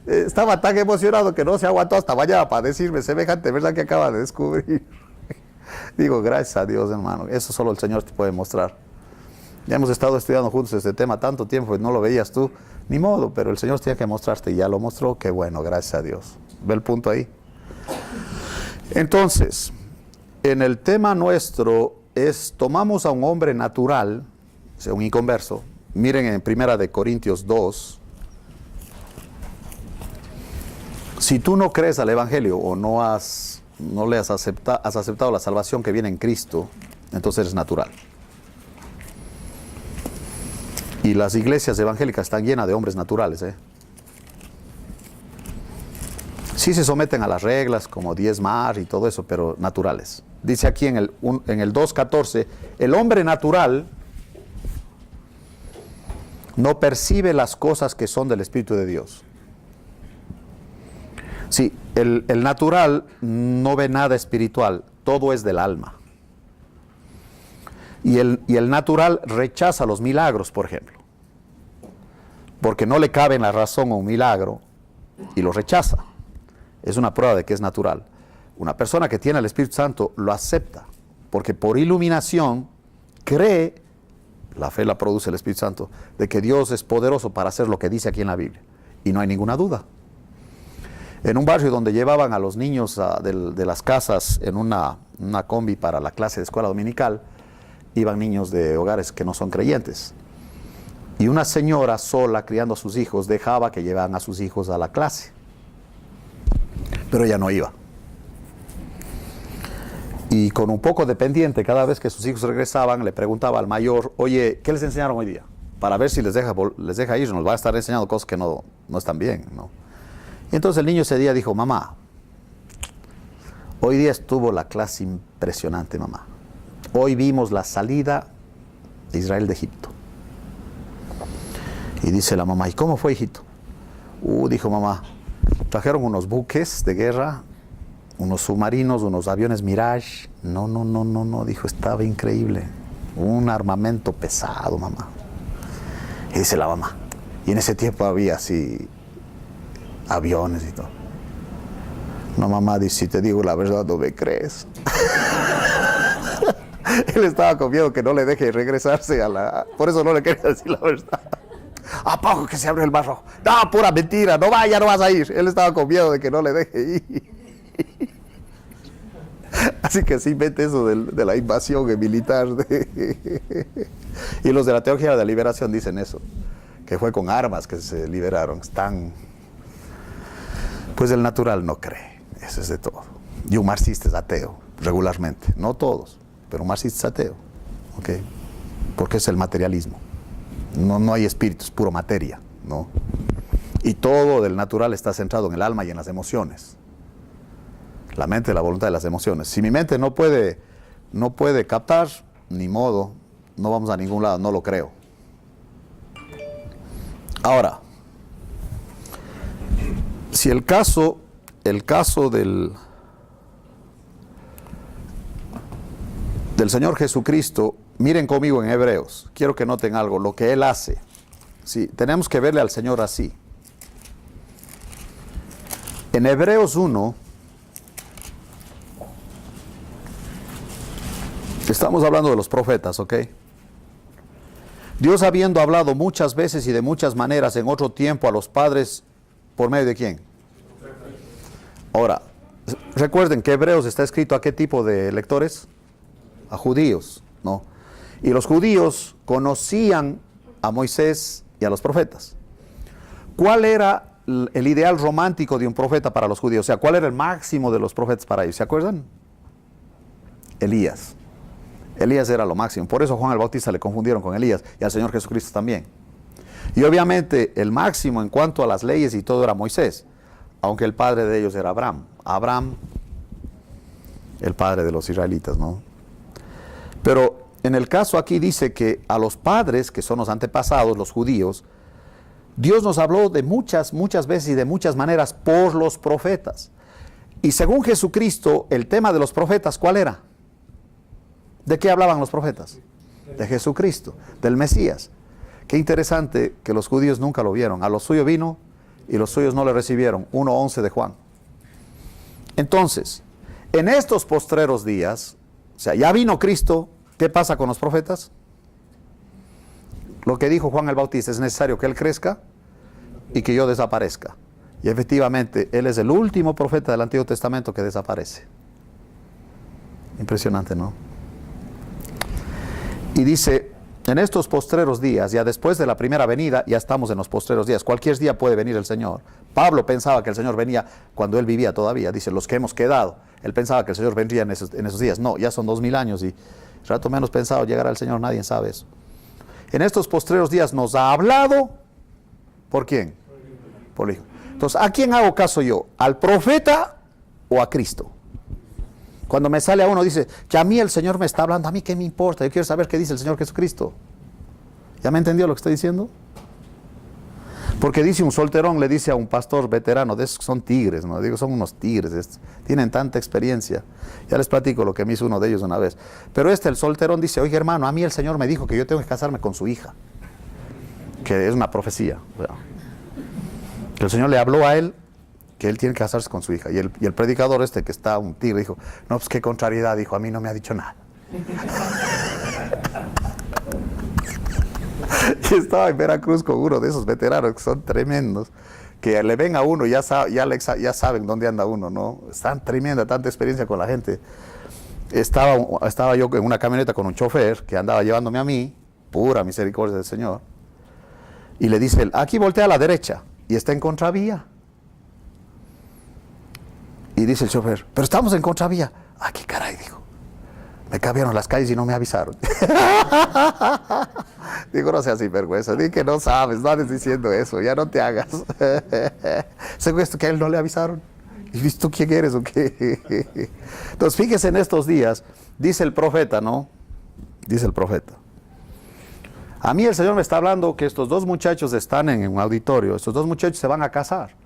Speaker 1: Estaba tan emocionado que no se aguantó hasta mañana para decirme semejante verdad que acaba de descubrir. Digo, gracias a Dios, hermano, eso solo el Señor te puede mostrar. Ya hemos estado estudiando juntos este tema tanto tiempo y no lo veías tú, ni modo, pero el Señor tiene que mostrarte y ya lo mostró, qué bueno, gracias a Dios. ¿Ve el punto ahí? Entonces, en el tema nuestro tomamos a un hombre natural, o sea, un inconverso. Miren en 1 Corintios 2. Si tú no crees al Evangelio o has aceptado la salvación que viene en Cristo, entonces eres natural. Y las iglesias evangélicas están llenas de hombres naturales, Sí se someten a las reglas, como diezmar y todo eso, pero naturales. Dice aquí en el 2.14, el hombre natural no percibe las cosas que son del Espíritu de Dios. Sí, el natural no ve nada espiritual, todo es del alma. Y el natural rechaza los milagros, por ejemplo, porque no le cabe en la razón a un milagro y lo rechaza. Es una prueba de que es natural. Una persona que tiene el Espíritu Santo lo acepta, porque por iluminación cree, la fe la produce el Espíritu Santo, de que Dios es poderoso para hacer lo que dice aquí en la Biblia. Y no hay ninguna duda. En un barrio donde llevaban a los niños de las casas en una combi para la clase de escuela dominical, iban niños de hogares que no son creyentes. Y una señora sola criando a sus hijos dejaba que llevaran a sus hijos a la clase. Pero ella no iba. Y con un poco de pendiente, cada vez que sus hijos regresaban, le preguntaba al mayor, oye, ¿qué les enseñaron hoy día? Para ver si les deja ir, nos va a estar enseñando cosas que no están bien, ¿no? Y entonces el niño ese día dijo, mamá, hoy día estuvo la clase impresionante, mamá. Hoy vimos la salida de Israel de Egipto. Y dice la mamá, ¿y cómo fue, hijito? Dijo mamá, trajeron unos buques de guerra, unos submarinos, unos aviones Mirage. No, dijo, estaba increíble. Un armamento pesado, mamá. Y dice la mamá, y en ese tiempo había así aviones y todo. No, mamá, dice, si te digo la verdad, no me crees. Él estaba con miedo que no le deje regresarse por eso no le quería decir la verdad. ¿A poco que se abre el barro? No, pura mentira, no vas a ir. Él estaba con miedo de que no le deje ir. Así que sí invente eso de la invasión militar. Y los de la teología de la liberación dicen eso, que fue con armas que se liberaron. Pues el natural no cree, eso es de todo. Y un marxista es ateo, regularmente. No todos, pero un marxista es ateo. ¿Okay? Porque es el materialismo. No hay espíritu, es puro materia, ¿no? Y todo del natural está centrado en el alma y en las emociones. La mente, la voluntad y las emociones. Si mi mente no puede captar, ni modo, no vamos a ningún lado, no lo creo. Ahora, si el caso del Señor Jesucristo, miren conmigo en Hebreos, quiero que noten algo, lo que Él hace. Sí, tenemos que verle al Señor así. En Hebreos 1, estamos hablando de los profetas, ¿ok? Dios habiendo hablado muchas veces y de muchas maneras en otro tiempo a los padres, ¿por medio de quién? Ahora, recuerden que Hebreos está escrito a qué tipo de lectores? A judíos, ¿no? Y los judíos conocían a Moisés y a los profetas. ¿Cuál era el ideal romántico de un profeta para los judíos? O sea, ¿cuál era el máximo de los profetas para ellos? ¿Se acuerdan? Elías. Elías era lo máximo. Por eso a Juan el Bautista le confundieron con Elías y al Señor Jesucristo también. Y obviamente el máximo en cuanto a las leyes y todo era Moisés, aunque el padre de ellos era Abraham. Abraham, el padre de los israelitas, ¿no? Pero en el caso aquí dice que a los padres, que son los antepasados, los judíos, Dios nos habló de muchas veces y de muchas maneras por los profetas. Y según Jesucristo, el tema de los profetas, ¿cuál era? ¿De qué hablaban los profetas? De Jesucristo, del Mesías. Qué interesante que los judíos nunca lo vieron. A los suyos vino y los suyos no le recibieron. 1:11 de Juan. Entonces, en estos postreros días, o sea, ya vino Cristo, ¿qué pasa con los profetas? Lo que dijo Juan el Bautista, es necesario que Él crezca y que yo desaparezca. Y efectivamente, Él es el último profeta del Antiguo Testamento que desaparece. Impresionante, ¿no? Y dice, en estos postreros días, ya después de la primera venida, ya estamos en los postreros días. Cualquier día puede venir el Señor. Pablo pensaba que el Señor venía cuando él vivía todavía. Dice, los que hemos quedado. Él pensaba que el Señor vendría en esos días. No, ya son 2000 años y rato menos pensado llegará el Señor. Nadie sabe eso. En estos postreros días nos ha hablado. ¿Por quién? Por el Hijo. Entonces, ¿a quién hago caso yo? ¿Al profeta o a Cristo? Cuando me sale a uno, dice, que a mí el Señor me está hablando, a mí qué me importa, yo quiero saber qué dice el Señor Jesucristo. ¿Ya me entendió lo que estoy diciendo? Porque dice un solterón, le dice a un pastor veterano, de esos que son tigres, ¿no? Digo, son unos tigres estos, tienen tanta experiencia. Ya les platico lo que me hizo uno de ellos una vez. Pero el solterón dice, oye hermano, a mí el Señor me dijo que yo tengo que casarme con su hija. Que es una profecía. Que el Señor le habló a él, que él tiene que casarse con su hija. Y el predicador que está un tigre, dijo, no, pues qué contrariedad, dijo, a mí no me ha dicho nada. Y estaba en Veracruz con uno de esos veteranos que son tremendos, que le ven a uno, ya saben dónde anda uno, ¿no? Están tremenda, tanta experiencia con la gente. Estaba yo en una camioneta con un chofer que andaba llevándome a mí, pura misericordia del Señor, y le dice él, aquí voltea a la derecha, y está en contravía. Y dice el chofer, pero estamos en contravía. Ah, qué caray, dijo. Me cambiaron las calles y no me avisaron. Digo, no seas sinvergüenza, di que no sabes, no andes diciendo eso, ya no te hagas. Según esto que a él no le avisaron. ¿Y tú quién eres o qué? Entonces, fíjese en estos días, dice el profeta, ¿no? Dice el profeta. A mí el Señor me está hablando que estos dos muchachos están en un auditorio, estos dos muchachos se van a casar.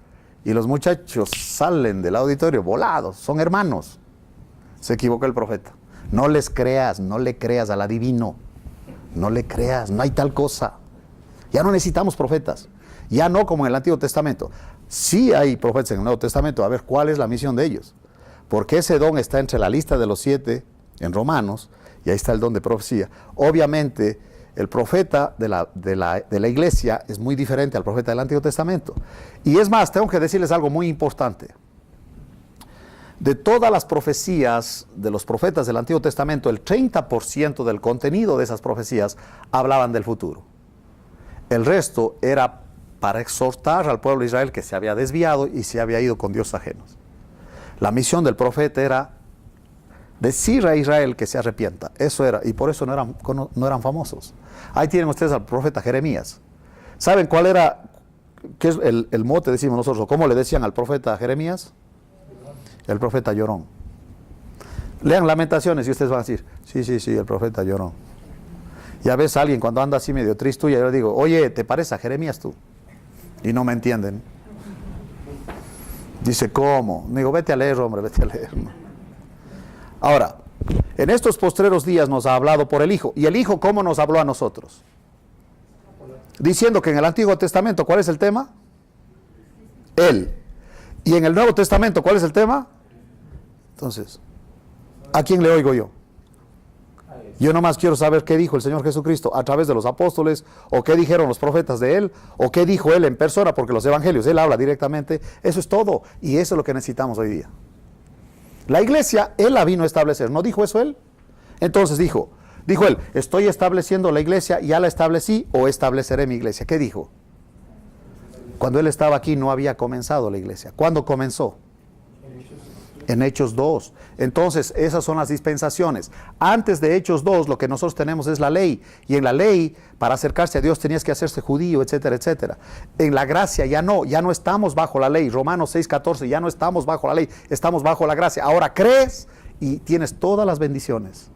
Speaker 1: Y los muchachos salen del auditorio volados, son hermanos. Se equivocó el profeta. No les creas, no le creas al adivino. No le creas, no hay tal cosa. Ya no necesitamos profetas. Ya no como en el Antiguo Testamento. Sí hay profetas en el Nuevo Testamento. A ver, ¿cuál es la misión de ellos? Porque ese don está entre la lista de los 7 en Romanos, y ahí está el don de profecía. Obviamente, el profeta de la iglesia es muy diferente al profeta del Antiguo Testamento. Y es más, tengo que decirles algo muy importante. De todas las profecías de los profetas del Antiguo Testamento, el 30% del contenido de esas profecías hablaban del futuro. El resto era para exhortar al pueblo de Israel que se había desviado y se había ido con dioses ajenos. La misión del profeta era decir a Israel que se arrepienta. Eso era, y por eso no eran famosos. Ahí tienen ustedes al profeta Jeremías. ¿Saben cuál era, qué es el mote, decimos nosotros, cómo le decían al profeta Jeremías? El profeta llorón. Lean Lamentaciones y ustedes van a decir, sí, el profeta llorón. Ya ves a alguien cuando anda así medio triste, y yo le digo, oye, ¿te pareces a Jeremías tú? Y no me entienden. Dice, ¿cómo? Me digo, vete a leer, hombre, vete a leer. Ahora, en estos postreros días nos ha hablado por el Hijo. ¿Y el Hijo cómo nos habló a nosotros? Diciendo que en el Antiguo Testamento, ¿cuál es el tema? Él. Y en el Nuevo Testamento, ¿cuál es el tema? Entonces, ¿a quién le oigo yo? Yo nomás quiero saber qué dijo el Señor Jesucristo a través de los apóstoles, o qué dijeron los profetas de Él, o qué dijo Él en persona, porque los evangelios, Él habla directamente. Eso es todo, y eso es lo que necesitamos hoy día. La iglesia, Él la vino a establecer, ¿no dijo eso Él? Entonces dijo Él, estoy estableciendo la iglesia, ya la establecí, o estableceré mi iglesia. ¿Qué dijo? Cuando Él estaba aquí no había comenzado la iglesia. ¿Cuándo comenzó? En Hechos 2. Entonces, esas son las dispensaciones. Antes de Hechos 2, lo que nosotros tenemos es la ley. Y en la ley, para acercarse a Dios, tenías que hacerse judío, etcétera, etcétera. En la gracia ya no estamos bajo la ley. Romanos 6:14, ya no estamos bajo la ley, estamos bajo la gracia. Ahora crees y tienes todas las bendiciones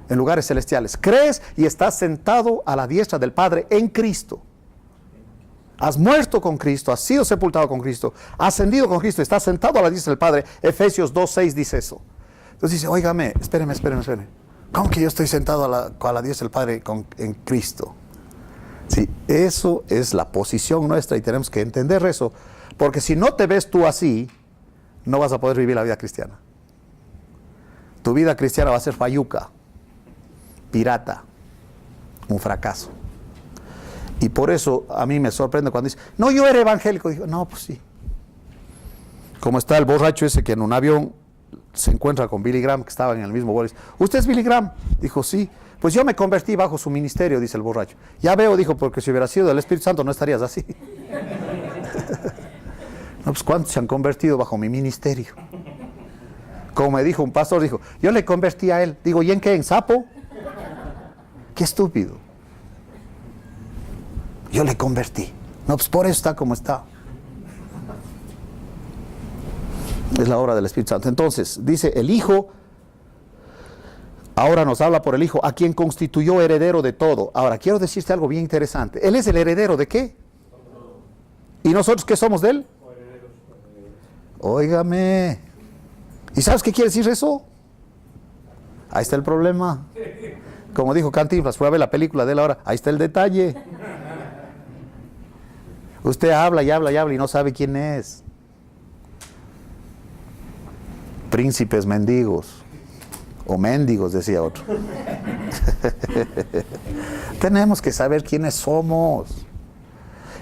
Speaker 1: en lugares celestiales. Crees y estás sentado a la diestra del Padre en Cristo. Has muerto con Cristo, has sido sepultado con Cristo, has ascendido con Cristo, estás sentado a la diestra del Padre. Efesios 2:6 dice eso. Entonces dice, óigame, espéreme. ¿Cómo que yo estoy sentado a la diestra del Padre en Cristo? Sí, eso es la posición nuestra y tenemos que entender eso. Porque si no te ves tú así, no vas a poder vivir la vida cristiana. Tu vida cristiana va a ser fayuca, pirata, un fracaso. Y por eso a mí me sorprende cuando dice, no, yo era evangélico. Digo, no, pues sí. Como está el borracho ese que en un avión se encuentra con Billy Graham, que estaban en el mismo vuelo. ¿Usted es Billy Graham? Dijo, sí. Pues yo me convertí bajo su ministerio, dice el borracho. Ya veo, dijo, porque si hubiera sido del Espíritu Santo no estarías así. No, pues ¿cuántos se han convertido bajo mi ministerio? Como me dijo un pastor, dijo, yo le convertí a él. Digo, ¿y en qué? ¿En sapo? Qué estúpido. Yo le convertí. No, pues por eso está como está. Es la obra del Espíritu Santo. Entonces, dice el Hijo, ahora nos habla por el Hijo, a quien constituyó heredero de todo. Ahora, quiero decirte algo bien interesante. ¿Él es el heredero de qué? ¿Y nosotros qué somos de él? Óigame. ¿Y sabes qué quiere decir eso? Ahí está el problema. Como dijo Cantinflas, fue a ver la película de él ahora. Ahí está el detalle. Usted habla y no sabe quién es. Príncipes mendigos. O mendigos, decía otro. Tenemos que saber quiénes somos.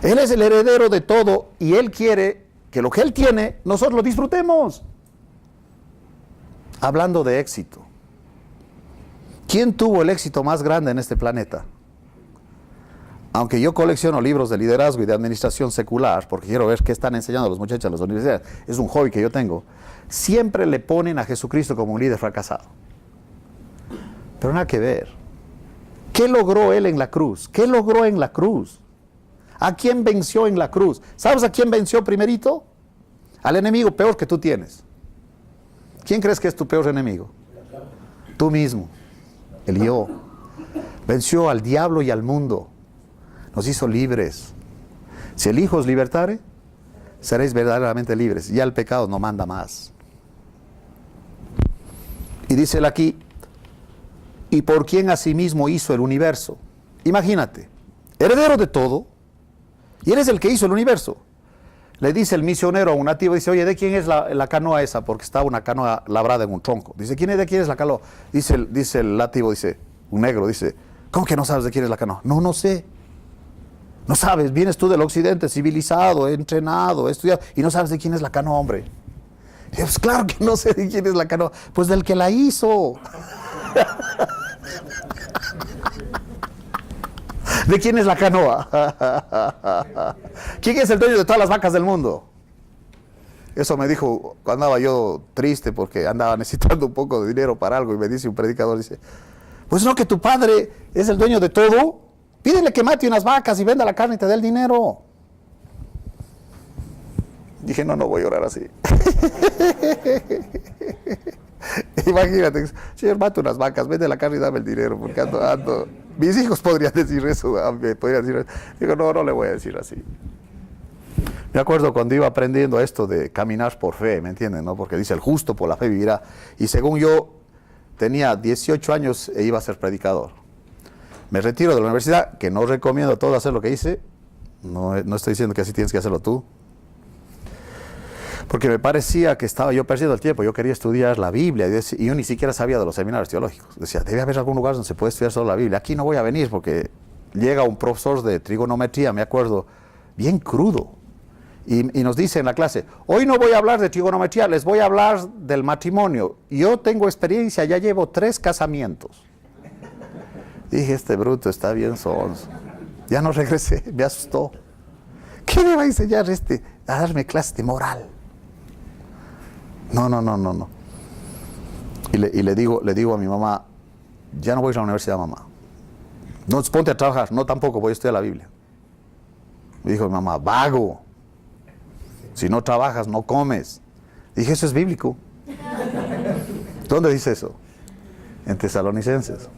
Speaker 1: Él es el heredero de todo y Él quiere que lo que Él tiene, nosotros lo disfrutemos. Hablando de éxito. ¿Quién tuvo el éxito más grande en este planeta? Aunque yo colecciono libros de liderazgo y de administración secular, porque quiero ver qué están enseñando los muchachos en las universidades, es un hobby que yo tengo, siempre le ponen a Jesucristo como un líder fracasado. Pero nada que ver. ¿Qué logró Él en la cruz? ¿Qué logró en la cruz? ¿A quién venció en la cruz? ¿Sabes a quién venció primerito? Al enemigo peor que tú tienes. ¿Quién crees que es tu peor enemigo? Tú mismo, el yo. Venció al diablo y al mundo. Nos hizo libres. Si el Hijo os libertare, seréis verdaderamente libres. Ya el pecado no manda más. Y dice él aquí, y por quien asimismo hizo el universo. Imagínate, heredero de todo, y eres el que hizo el universo. Le dice el misionero a un nativo, dice, oye, ¿de quién es la canoa esa? Porque está una canoa labrada en un tronco. Dice, ¿de quién es la canoa? Dice el nativo, dice, un negro, dice, ¿cómo que no sabes de quién es la canoa? No sé. No sabes, vienes tú del occidente, civilizado, entrenado, estudiado, y no sabes de quién es la canoa, hombre. Pues claro que no sé de quién es la canoa. Pues del que la hizo. ¿De quién es la canoa? ¿Quién es el dueño de todas las vacas del mundo? Eso me dijo cuando andaba yo triste porque andaba necesitando un poco de dinero para algo y me dice un predicador, dice, pues no que tu padre es el dueño de todo, pídele que mate unas vacas y venda la carne y te dé el dinero. Dije, no voy a orar así. Imagínate, señor, mate unas vacas, vende la carne y dame el dinero, porque ando. Mis hijos podrían decir eso, podrían decir eso. Digo, no le voy a decir así. Me acuerdo cuando iba aprendiendo esto de caminar por fe, ¿me entienden? ¿No? Porque dice, el justo por la fe vivirá. Y según yo, tenía 18 años e iba a ser predicador. Me retiro de la universidad, que no recomiendo a todos hacer lo que hice. No estoy diciendo que así tienes que hacerlo tú. Porque me parecía que estaba yo perdiendo el tiempo. Yo quería estudiar la Biblia y yo ni siquiera sabía de los seminarios teológicos. Decía, debe haber algún lugar donde se puede estudiar solo la Biblia. Aquí no voy a venir porque llega un profesor de trigonometría, me acuerdo, bien crudo. Y nos dice en la clase, hoy no voy a hablar de trigonometría, les voy a hablar del matrimonio. Yo tengo experiencia, ya llevo 3 casamientos. Dije, este bruto está bien sonso. Ya no regresé, me asustó. ¿Qué me va a enseñar a darme clases de moral? No. Y le digo a mi mamá, ya no voy a ir a la universidad, mamá. No, ponte a trabajar. No, tampoco, voy a estudiar la Biblia. Me dijo mi mamá, vago. Si no trabajas, no comes. Dije, eso es bíblico. ¿Dónde dice eso? En Tesalonicenses.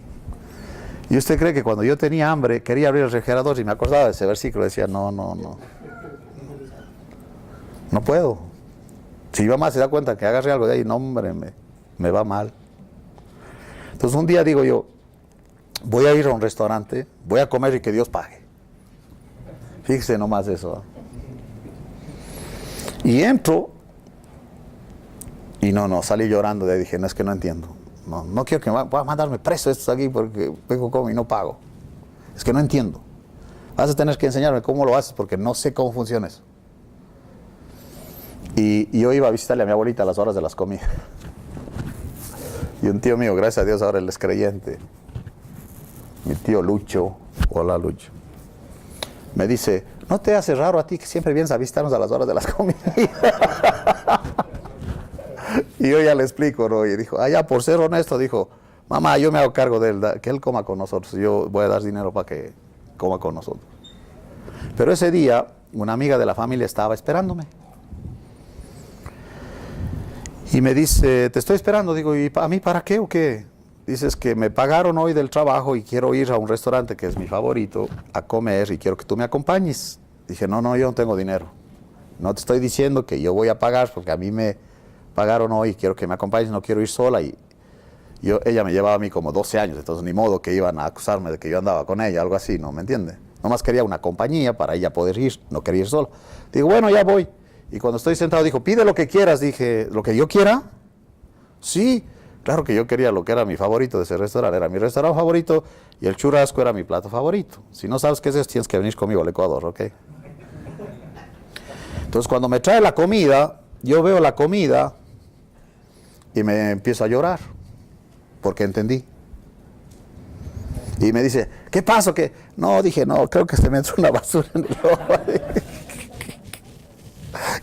Speaker 1: ¿Y usted cree que cuando yo tenía hambre, quería abrir el refrigerador y me acordaba de ese versículo? Decía, no. No puedo. Si mi mamá se da cuenta que agarre algo de ahí, no, hombre, me va mal. Entonces un día digo yo, voy a ir a un restaurante, voy a comer y que Dios pague. Fíjese nomás eso. Y entro y salí llorando de ahí. Dije, no, es que no entiendo. No quiero que va a mandarme preso estos aquí porque vengo como y no pago. Es que no entiendo. Vas a tener que enseñarme cómo lo haces porque no sé cómo funciona eso. Y yo iba a visitarle a mi abuelita a las horas de las comidas. Y un tío mío, gracias a Dios, ahora él es creyente. Mi tío Lucho, hola Lucho, me dice, ¿no te hace raro a ti que siempre vienes a visitarnos a las horas de las comidas? Y yo ya le explico, ¿no? Y dijo, ya por ser honesto, dijo, mamá, yo me hago cargo de él, que él coma con nosotros. Yo voy a dar dinero para que coma con nosotros. Pero ese día, una amiga de la familia estaba esperándome. Y me dice, te estoy esperando. Digo, ¿y a mí para qué o qué? Dices que me pagaron hoy del trabajo y quiero ir a un restaurante que es mi favorito a comer y quiero que tú me acompañes. Dije, no, yo no tengo dinero. No te estoy diciendo que yo voy a pagar porque a mí me pagaron hoy y quiero que me acompañes, no quiero ir sola. Y ella me llevaba a mí como 12 años, entonces ni modo que iban a acusarme de que yo andaba con ella, algo así, ¿no? ¿Me entiende? Nomás quería una compañía para ella poder ir, no quería ir sola. Digo, bueno, ya voy. Y cuando estoy sentado dijo, pide lo que quieras. Dije, ¿lo que yo quiera? Sí, claro que yo quería lo que era mi favorito de ese restaurante. Era mi restaurante favorito y el churrasco era mi plato favorito. Si no sabes qué es eso, tienes que venir conmigo al Ecuador, ¿ok? Entonces cuando me trae la comida, yo veo la comida y me empiezo a llorar porque entendí. Y me dice, ¿qué pasó? ¿Qué? No, dije, no, creo que se me entró una basura en el ojo.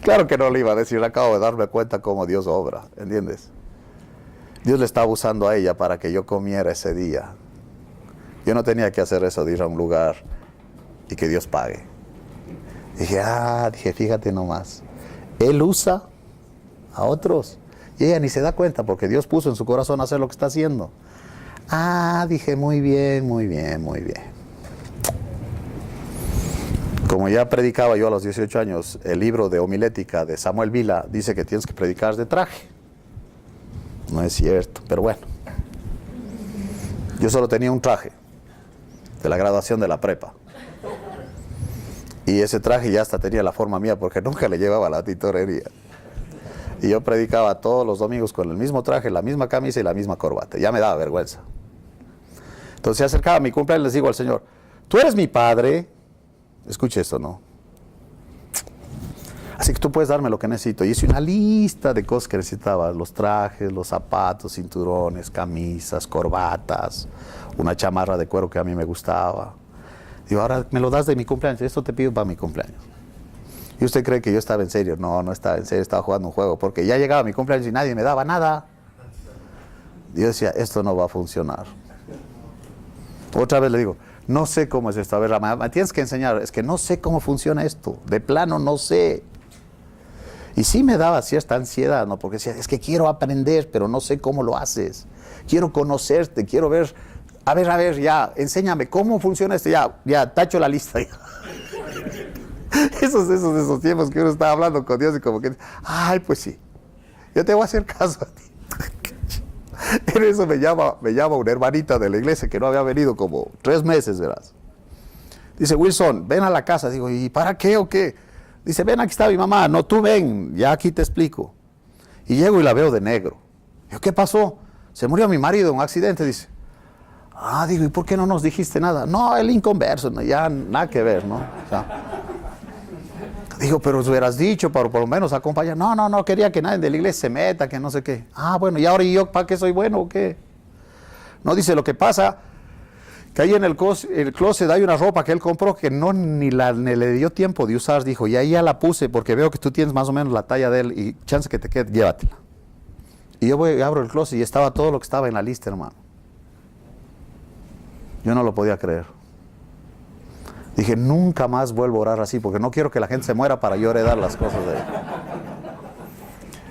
Speaker 1: Claro que no le iba a decir, acabo de darme cuenta cómo Dios obra, ¿entiendes? Dios le estaba usando a ella para que yo comiera ese día. Yo no tenía que hacer eso de ir a un lugar y que Dios pague. Dije, fíjate nomás, Él usa a otros y ella ni se da cuenta porque Dios puso en su corazón hacer lo que está haciendo. Dije, muy bien. Como ya predicaba yo a los 18 años, el libro de homilética de Samuel Vila dice que tienes que predicar de traje. No es cierto, pero bueno. Yo solo tenía un traje de la graduación de la prepa. Y ese traje ya hasta tenía la forma mía porque nunca le llevaba a la tintorería. Y yo predicaba todos los domingos con el mismo traje, la misma camisa y la misma corbata. Ya me daba vergüenza. Entonces se acercaba a mi cumpleaños y les digo al Señor, tú eres mi padre. Escuche esto, ¿no? Así que tú puedes darme lo que necesito. Y hice una lista de cosas que necesitaba. Los trajes, los zapatos, cinturones, camisas, corbatas, una chamarra de cuero que a mí me gustaba. Digo, ahora me lo das de mi cumpleaños. Esto te pido para mi cumpleaños. ¿Y usted cree que yo estaba en serio? No, no estaba en serio. Estaba jugando un juego. Porque ya llegaba mi cumpleaños y nadie me daba nada. Y yo decía, esto no va a funcionar. Otra vez le digo, no sé cómo es esto. A ver, me tienes que enseñar. Es que no sé cómo funciona esto. De plano, no sé. Y sí me daba cierta ansiedad, ¿no? Porque decía, es que quiero aprender, pero no sé cómo lo haces. Quiero conocerte, quiero ver. A ver, ya, enséñame cómo funciona esto. Ya, tacho la lista. Ya. Esos tiempos que uno estaba hablando con Dios y como que, ay, pues sí, yo te voy a hacer caso a ti. En eso me llama una hermanita de la iglesia que no había venido como 3 meses, verás. Dice, Wilson, ven a la casa. Digo, ¿y para qué o qué? Dice, ven, aquí está mi mamá. No, tú ven, ya aquí te explico. Y llego y la veo de negro. Digo, ¿qué pasó? Se murió mi marido en un accidente, dice. Ah, digo, ¿y por qué no nos dijiste nada? No, el inconverso, no, ya nada que ver, ¿no? O sea, digo, pero hubieras dicho, por lo menos acompañar. No, quería que nadie de la iglesia se meta, que no sé qué. Ah, bueno, ¿y ahora yo para qué soy bueno o qué? No, dice, lo que pasa, que ahí en el closet hay una ropa que él compró que ni le dio tiempo de usar, dijo, y ahí ya la puse porque veo que tú tienes más o menos la talla de él y chance que te quede, llévatela. Y yo voy y abro el closet y estaba todo lo que estaba en la lista, hermano. Yo no lo podía creer. Dije, nunca más vuelvo a orar así, porque no quiero que la gente se muera para yo heredar las cosas de él.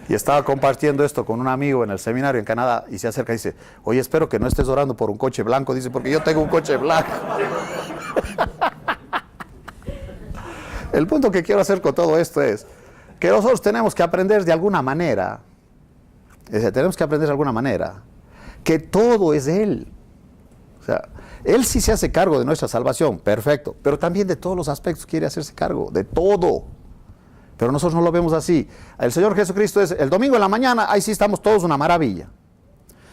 Speaker 1: Y estaba compartiendo esto con un amigo en el seminario en Canadá, y se acerca y dice, oye, espero que no estés orando por un coche blanco. Dice, porque yo tengo un coche blanco. El punto que quiero hacer con todo esto es que nosotros tenemos que aprender de alguna manera, que todo es Él. O sea, Él sí se hace cargo de nuestra salvación, perfecto, pero también de todos los aspectos quiere hacerse cargo, de todo. Pero nosotros no lo vemos así. El Señor Jesucristo es, el domingo en la mañana, ahí sí estamos todos una maravilla.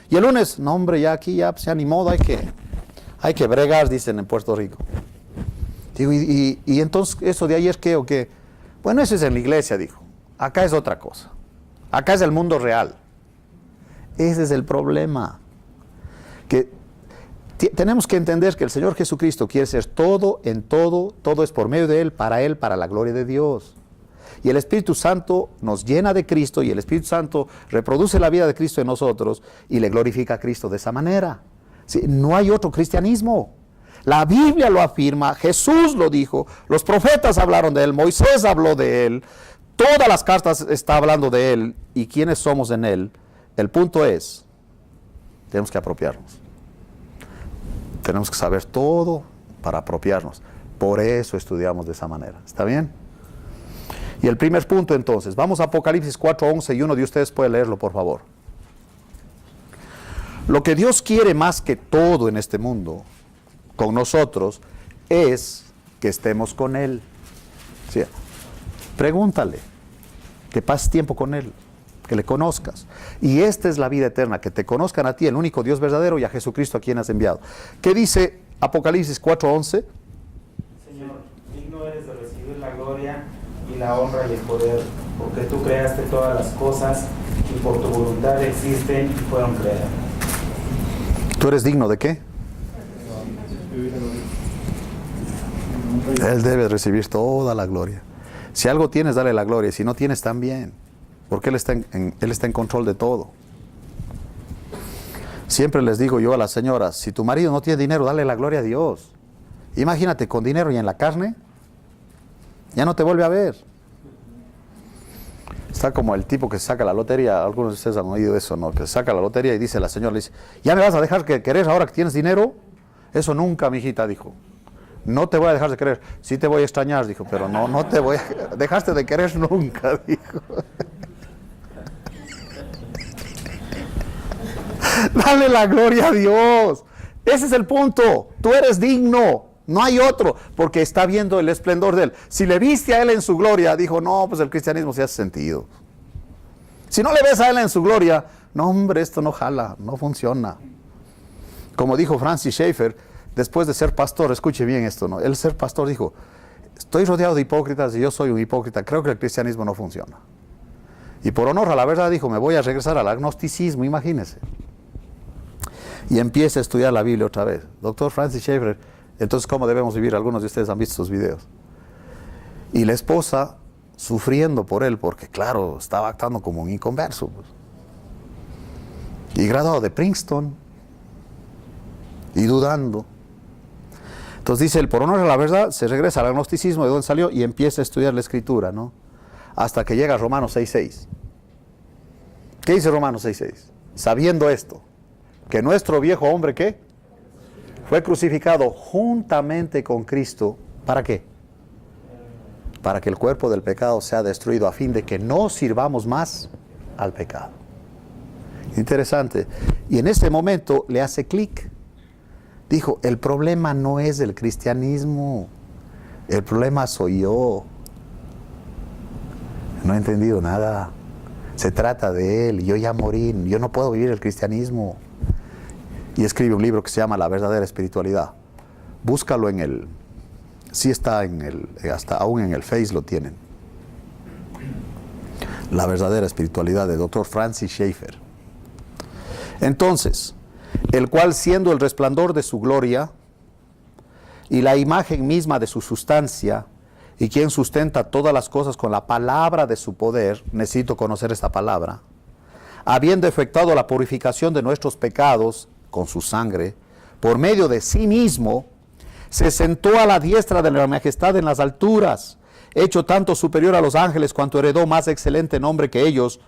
Speaker 1: Y el lunes, no hombre, ya aquí ya pues, ni modo, hay que bregar, dicen en Puerto Rico. Digo, y entonces, ¿eso de ayer qué o qué? Bueno, eso es en la iglesia, dijo. Acá es otra cosa. Acá es el mundo real. Ese es el problema. Que tenemos que entender que el Señor Jesucristo quiere ser todo en todo, todo es por medio de Él, para la gloria de Dios. Y el Espíritu Santo nos llena de Cristo y el Espíritu Santo reproduce la vida de Cristo en nosotros y le glorifica a Cristo de esa manera. ¿Sí? No hay otro cristianismo. La Biblia lo afirma, Jesús lo dijo, los profetas hablaron de Él, Moisés habló de Él, todas las cartas están hablando de Él y quiénes somos en Él. El punto es, tenemos que apropiarnos. Tenemos que saber todo para apropiarnos. Por eso estudiamos de esa manera. ¿Está bien? Y el primer punto entonces, vamos a Apocalipsis 4:11 y uno de ustedes puede leerlo, por favor. Lo que Dios quiere más que todo en este mundo, con nosotros, es que estemos con Él. ¿Sí? Pregúntale, que pases tiempo con Él, que le conozcas. Y esta es la vida eterna, que te conozcan a ti, el único Dios verdadero, y a Jesucristo a quien has enviado. ¿Qué dice Apocalipsis 4:11?
Speaker 2: Señor, digno eres de recibir la gloria y la honra y el poder, porque tú creaste todas las cosas y por tu voluntad existen y fueron creadas.
Speaker 1: ¿Tú eres digno de qué? Él debe recibir toda la gloria. Si algo tienes, dale la gloria. Si no tienes, también. Porque Él está en control de todo. Siempre les digo yo a las señoras, si tu marido no tiene dinero, dale la gloria a Dios. Imagínate, con dinero y en la carne, ya no te vuelve a ver. Está como el tipo que saca la lotería, algunos de ustedes han oído eso, ¿no? Que saca la lotería y dice la señora, le dice, ¿ya me vas a dejar de querer ahora que tienes dinero? Eso nunca, mi hijita, dijo. No te voy a dejar de querer. Sí te voy a extrañar, dijo, pero no te voy a... Dejaste de querer nunca, dijo. Dale la gloria a Dios. Ese es el punto. Tú eres digno. No hay otro, porque está viendo el esplendor de Él. Si le viste a Él en su gloria, dijo, no, pues el cristianismo se hace sentido. Si no le ves a Él en su gloria, no, hombre, esto no jala, no funciona. Como dijo Francis Schaeffer, después de ser pastor, escuche bien esto, ¿no? Él ser pastor dijo, estoy rodeado de hipócritas y yo soy un hipócrita, creo que el cristianismo no funciona. Y por honor a la verdad dijo, me voy a regresar al agnosticismo, imagínense. Y empieza a estudiar la Biblia otra vez. Doctor Francis Schaeffer, entonces ¿cómo debemos vivir? Algunos de ustedes han visto sus videos. Y la esposa sufriendo por él, porque claro, estaba actuando como un inconverso. Pues. Y graduado de Princeton. Y dudando. Entonces dice él, por honor a la verdad, se regresa al agnosticismo de donde salió y empieza a estudiar la escritura, ¿no? Hasta que llega a Romanos 6:6. ¿Qué dice Romanos 6:6? Sabiendo esto, que nuestro viejo hombre, ¿qué? Fue crucificado juntamente con Cristo. ¿Para qué? Para que el cuerpo del pecado sea destruido, a fin de que no sirvamos más al pecado. Interesante. Y en ese momento le hace clic. Dijo, el problema no es el cristianismo, el problema soy yo. No he entendido nada. Se trata de él, yo ya morí, yo no puedo vivir el cristianismo. Y escribe un libro que se llama La verdadera espiritualidad. Búscalo en el, sí está en el, hasta aún en el Face lo tienen. La verdadera espiritualidad de Dr. Francis Schaeffer. Entonces, el cual siendo el resplandor de su gloria y la imagen misma de su sustancia, y quien sustenta todas las cosas con la palabra de su poder, necesito conocer esta palabra, habiendo efectuado la purificación de nuestros pecados con su sangre, por medio de sí mismo, se sentó a la diestra de la majestad en las alturas, hecho tanto superior a los ángeles cuanto heredó más excelente nombre que ellos.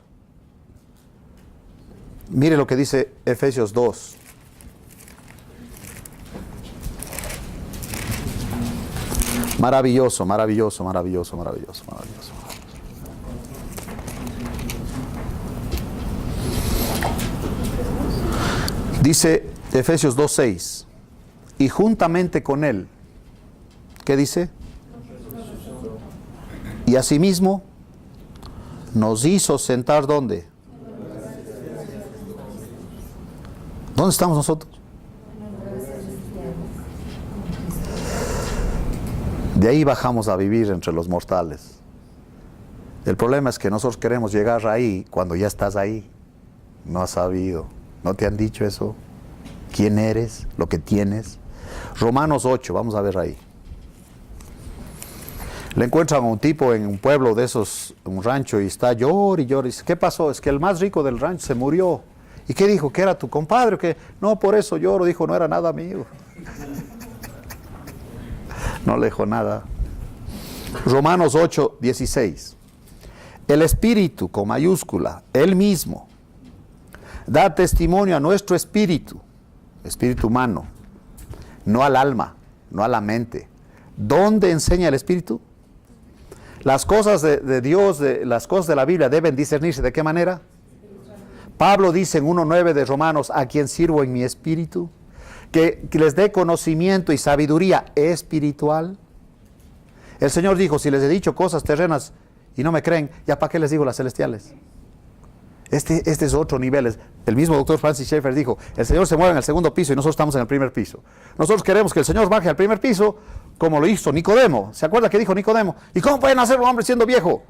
Speaker 1: Mire lo que dice Efesios 2. Maravilloso, maravilloso, maravilloso, maravilloso, maravilloso. Dice Efesios 2:6, y juntamente con él, ¿qué dice? Y asimismo nos hizo sentar, ¿dónde? ¿Dónde estamos nosotros? De ahí bajamos a vivir entre los mortales. El problema es que nosotros queremos llegar ahí cuando ya estás ahí. No has sabido. ¿No te han dicho eso? ¿Quién eres? ¿Lo que tienes? Romanos 8, vamos a ver ahí. Le encuentran a un tipo en un pueblo de esos, un rancho, y está llor y llor. Y dice, ¿qué pasó? Es que el más rico del rancho se murió. ¿Y qué dijo? ¿Que era tu compadre? ¿Que no, por eso lloro? Dijo, no era nada mío. No le dijo nada. Romanos 8, 16. El Espíritu, con mayúscula, Él mismo, da testimonio a nuestro espíritu, espíritu humano, no al alma, no a la mente. ¿Dónde enseña el Espíritu? Las cosas de Dios, las cosas de la Biblia deben discernirse. ¿De qué manera? Pablo dice en 1:9 de Romanos, a quien sirvo en mi espíritu, que les dé conocimiento y sabiduría espiritual. El Señor dijo, si les he dicho cosas terrenas y no me creen, ¿ya para qué les digo las celestiales? Este es otro nivel. El mismo doctor Francis Schaeffer dijo, el Señor se mueve en el segundo piso y nosotros estamos en el primer piso. Nosotros queremos que el Señor baje al primer piso como lo hizo Nicodemo. ¿Se acuerda que dijo Nicodemo? ¿Y cómo pueden hacer un hombre siendo viejo?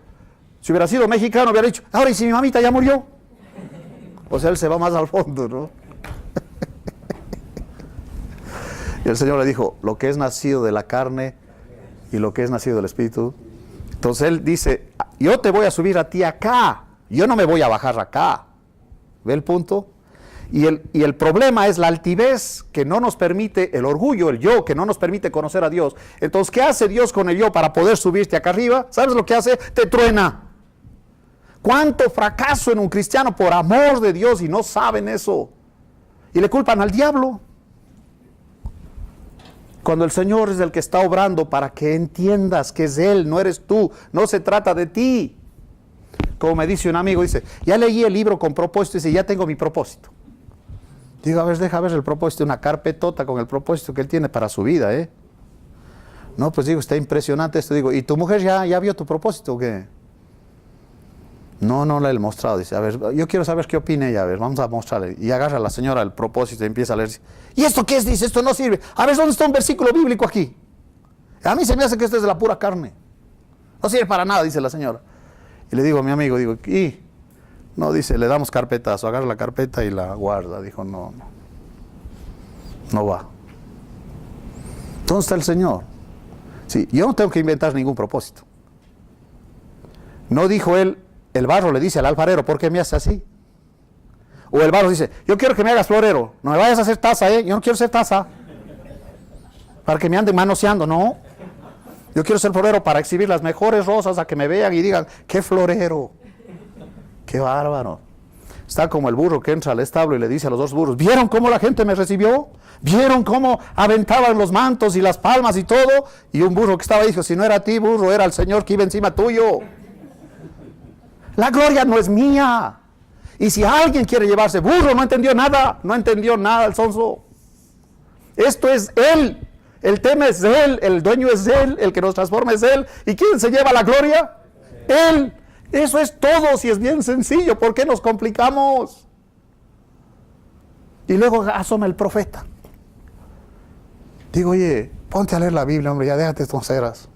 Speaker 1: Si hubiera sido mexicano hubiera dicho, ahora ¿y si mi mamita ya murió? O sea, él se va más al fondo, ¿no? Y el Señor le dijo, lo que es nacido de la carne y lo que es nacido del Espíritu. Entonces él dice, yo te voy a subir a ti acá, yo no me voy a bajar acá. ¿Ve el punto? Y el problema es la altivez que no nos permite, el orgullo, el yo, que no nos permite conocer a Dios. Entonces, ¿qué hace Dios con el yo para poder subirte acá arriba? ¿Sabes lo que hace? Te truena. ¿Cuánto fracaso en un cristiano por amor de Dios y no saben eso? Y le culpan al diablo. Cuando el Señor es el que está obrando para que entiendas que es Él, no eres tú, no se trata de ti. Como me dice un amigo, dice, ya leí el libro con propósito, dice, ya tengo mi propósito. Digo, a ver, deja ver el propósito, una carpetota con el propósito que él tiene para su vida, ¿eh? No, pues digo, está impresionante esto. Digo, ¿y tu mujer ya vio tu propósito o qué? No le he mostrado. Dice, a ver, yo quiero saber qué opina ella, a ver, vamos a mostrarle. Y agarra a la señora el propósito y empieza a leer. ¿Y esto qué es? Dice, esto no sirve. A ver, ¿dónde está un versículo bíblico aquí? A mí se me hace que esto es de la pura carne. No sirve para nada, dice la señora. Y le digo a mi amigo, ¿y? No, dice, le damos carpetazo, agarra la carpeta y la guarda. Dijo, no va. ¿Dónde está el Señor? Sí, yo no tengo que inventar ningún propósito. No dijo él, el barro le dice al alfarero, ¿por qué me haces así? O el barro dice, yo quiero que me hagas florero, no me vayas a hacer taza, yo no quiero ser taza. Para que me anden manoseando, no. Yo quiero ser florero para exhibir las mejores rosas, a que me vean y digan, ¡qué florero! ¡Qué bárbaro! Está como el burro que entra al establo y le dice a los dos burros, ¿vieron cómo la gente me recibió? ¿Vieron cómo aventaban los mantos y las palmas y todo? Y un burro que estaba ahí dijo, si no era a ti, burro, era el Señor que iba encima tuyo. La gloria no es mía. Y si alguien quiere llevarse burro, no entendió nada el sonso. Esto es Él. El tema es Él, el dueño es Él, el que nos transforma es Él. ¿Y quién se lleva la gloria? Él. Eso es todo, si es bien sencillo. ¿Por qué nos complicamos? Y luego asoma el profeta. Digo, oye, ponte a leer la Biblia, hombre, ya déjate tonceras.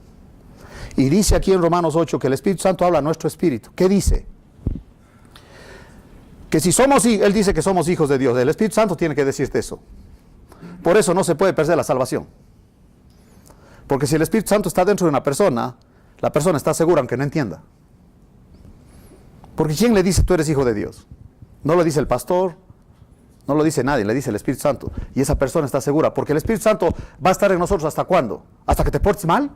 Speaker 1: Y dice aquí en Romanos 8 que el Espíritu Santo habla a nuestro espíritu. ¿Qué dice? Que si somos, él dice que somos hijos de Dios. El Espíritu Santo tiene que decirte eso. Por eso no se puede perder la salvación. Porque si el Espíritu Santo está dentro de una persona, la persona está segura aunque no entienda. Porque ¿quién le dice tú eres hijo de Dios? No lo dice el pastor, no lo dice nadie, le dice el Espíritu Santo. Y esa persona está segura, porque el Espíritu Santo va a estar en nosotros ¿hasta cuándo? ¿Hasta que te portes mal?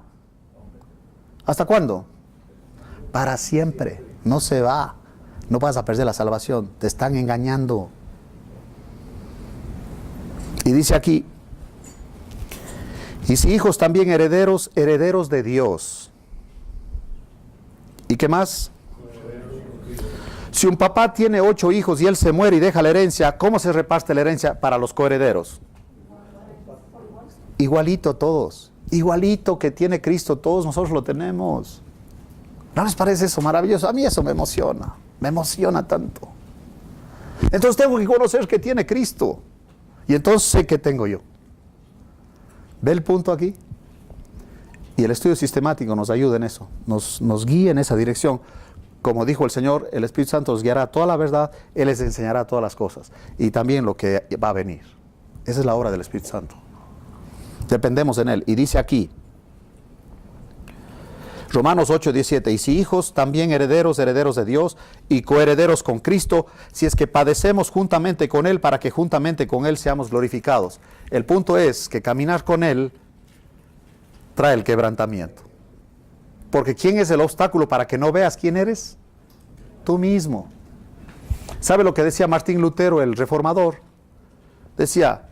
Speaker 1: ¿Hasta cuándo? Para siempre, no se va. No vas a perder la salvación, te están engañando. Y dice aquí, y si hijos también herederos, herederos de Dios. ¿Y qué más? Si un papá tiene 8 hijos y él se muere y deja la herencia, ¿cómo se reparte la herencia para los coherederos? Igualito todos, igualito que tiene Cristo, todos nosotros lo tenemos. ¿No les parece eso maravilloso? A mí eso me emociona tanto. Entonces tengo que conocer que tiene Cristo. Y entonces sé que tengo yo. ¿Ve el punto aquí? Y el estudio sistemático nos ayuda en eso, nos guía en esa dirección. Como dijo el Señor, el Espíritu Santo os guiará a toda la verdad, Él les enseñará todas las cosas. Y también lo que va a venir. Esa es la obra del Espíritu Santo. Dependemos en Él. Y dice aquí, Romanos 8, 17, y si hijos, también herederos, herederos de Dios y coherederos con Cristo, si es que padecemos juntamente con Él, para que juntamente con Él seamos glorificados. El punto es que caminar con Él trae el quebrantamiento. Porque ¿quién es el obstáculo para que no veas quién eres? Tú mismo. ¿Sabe lo que decía Martín Lutero, el reformador? Decía,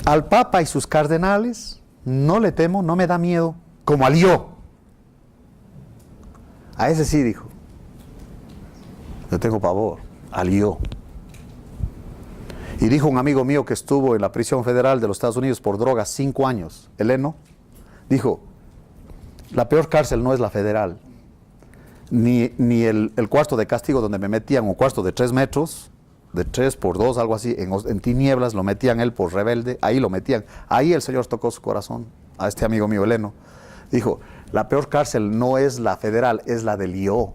Speaker 1: al Papa y sus cardenales no le temo, no me da miedo, como al yo. A ese sí, dijo. Yo tengo pavor, al yo. Y dijo un amigo mío que estuvo en la prisión federal de los Estados Unidos por drogas 5 años, Eleno, dijo, la peor cárcel no es la federal, ni el cuarto de castigo donde me metían, un cuarto de 3 metros, de 3 por 2, algo así, en tinieblas, lo metían él por rebelde, ahí lo metían. Ahí el Señor tocó su corazón, a este amigo mío Eleno. Dijo, la peor cárcel no es la federal, es la del yo.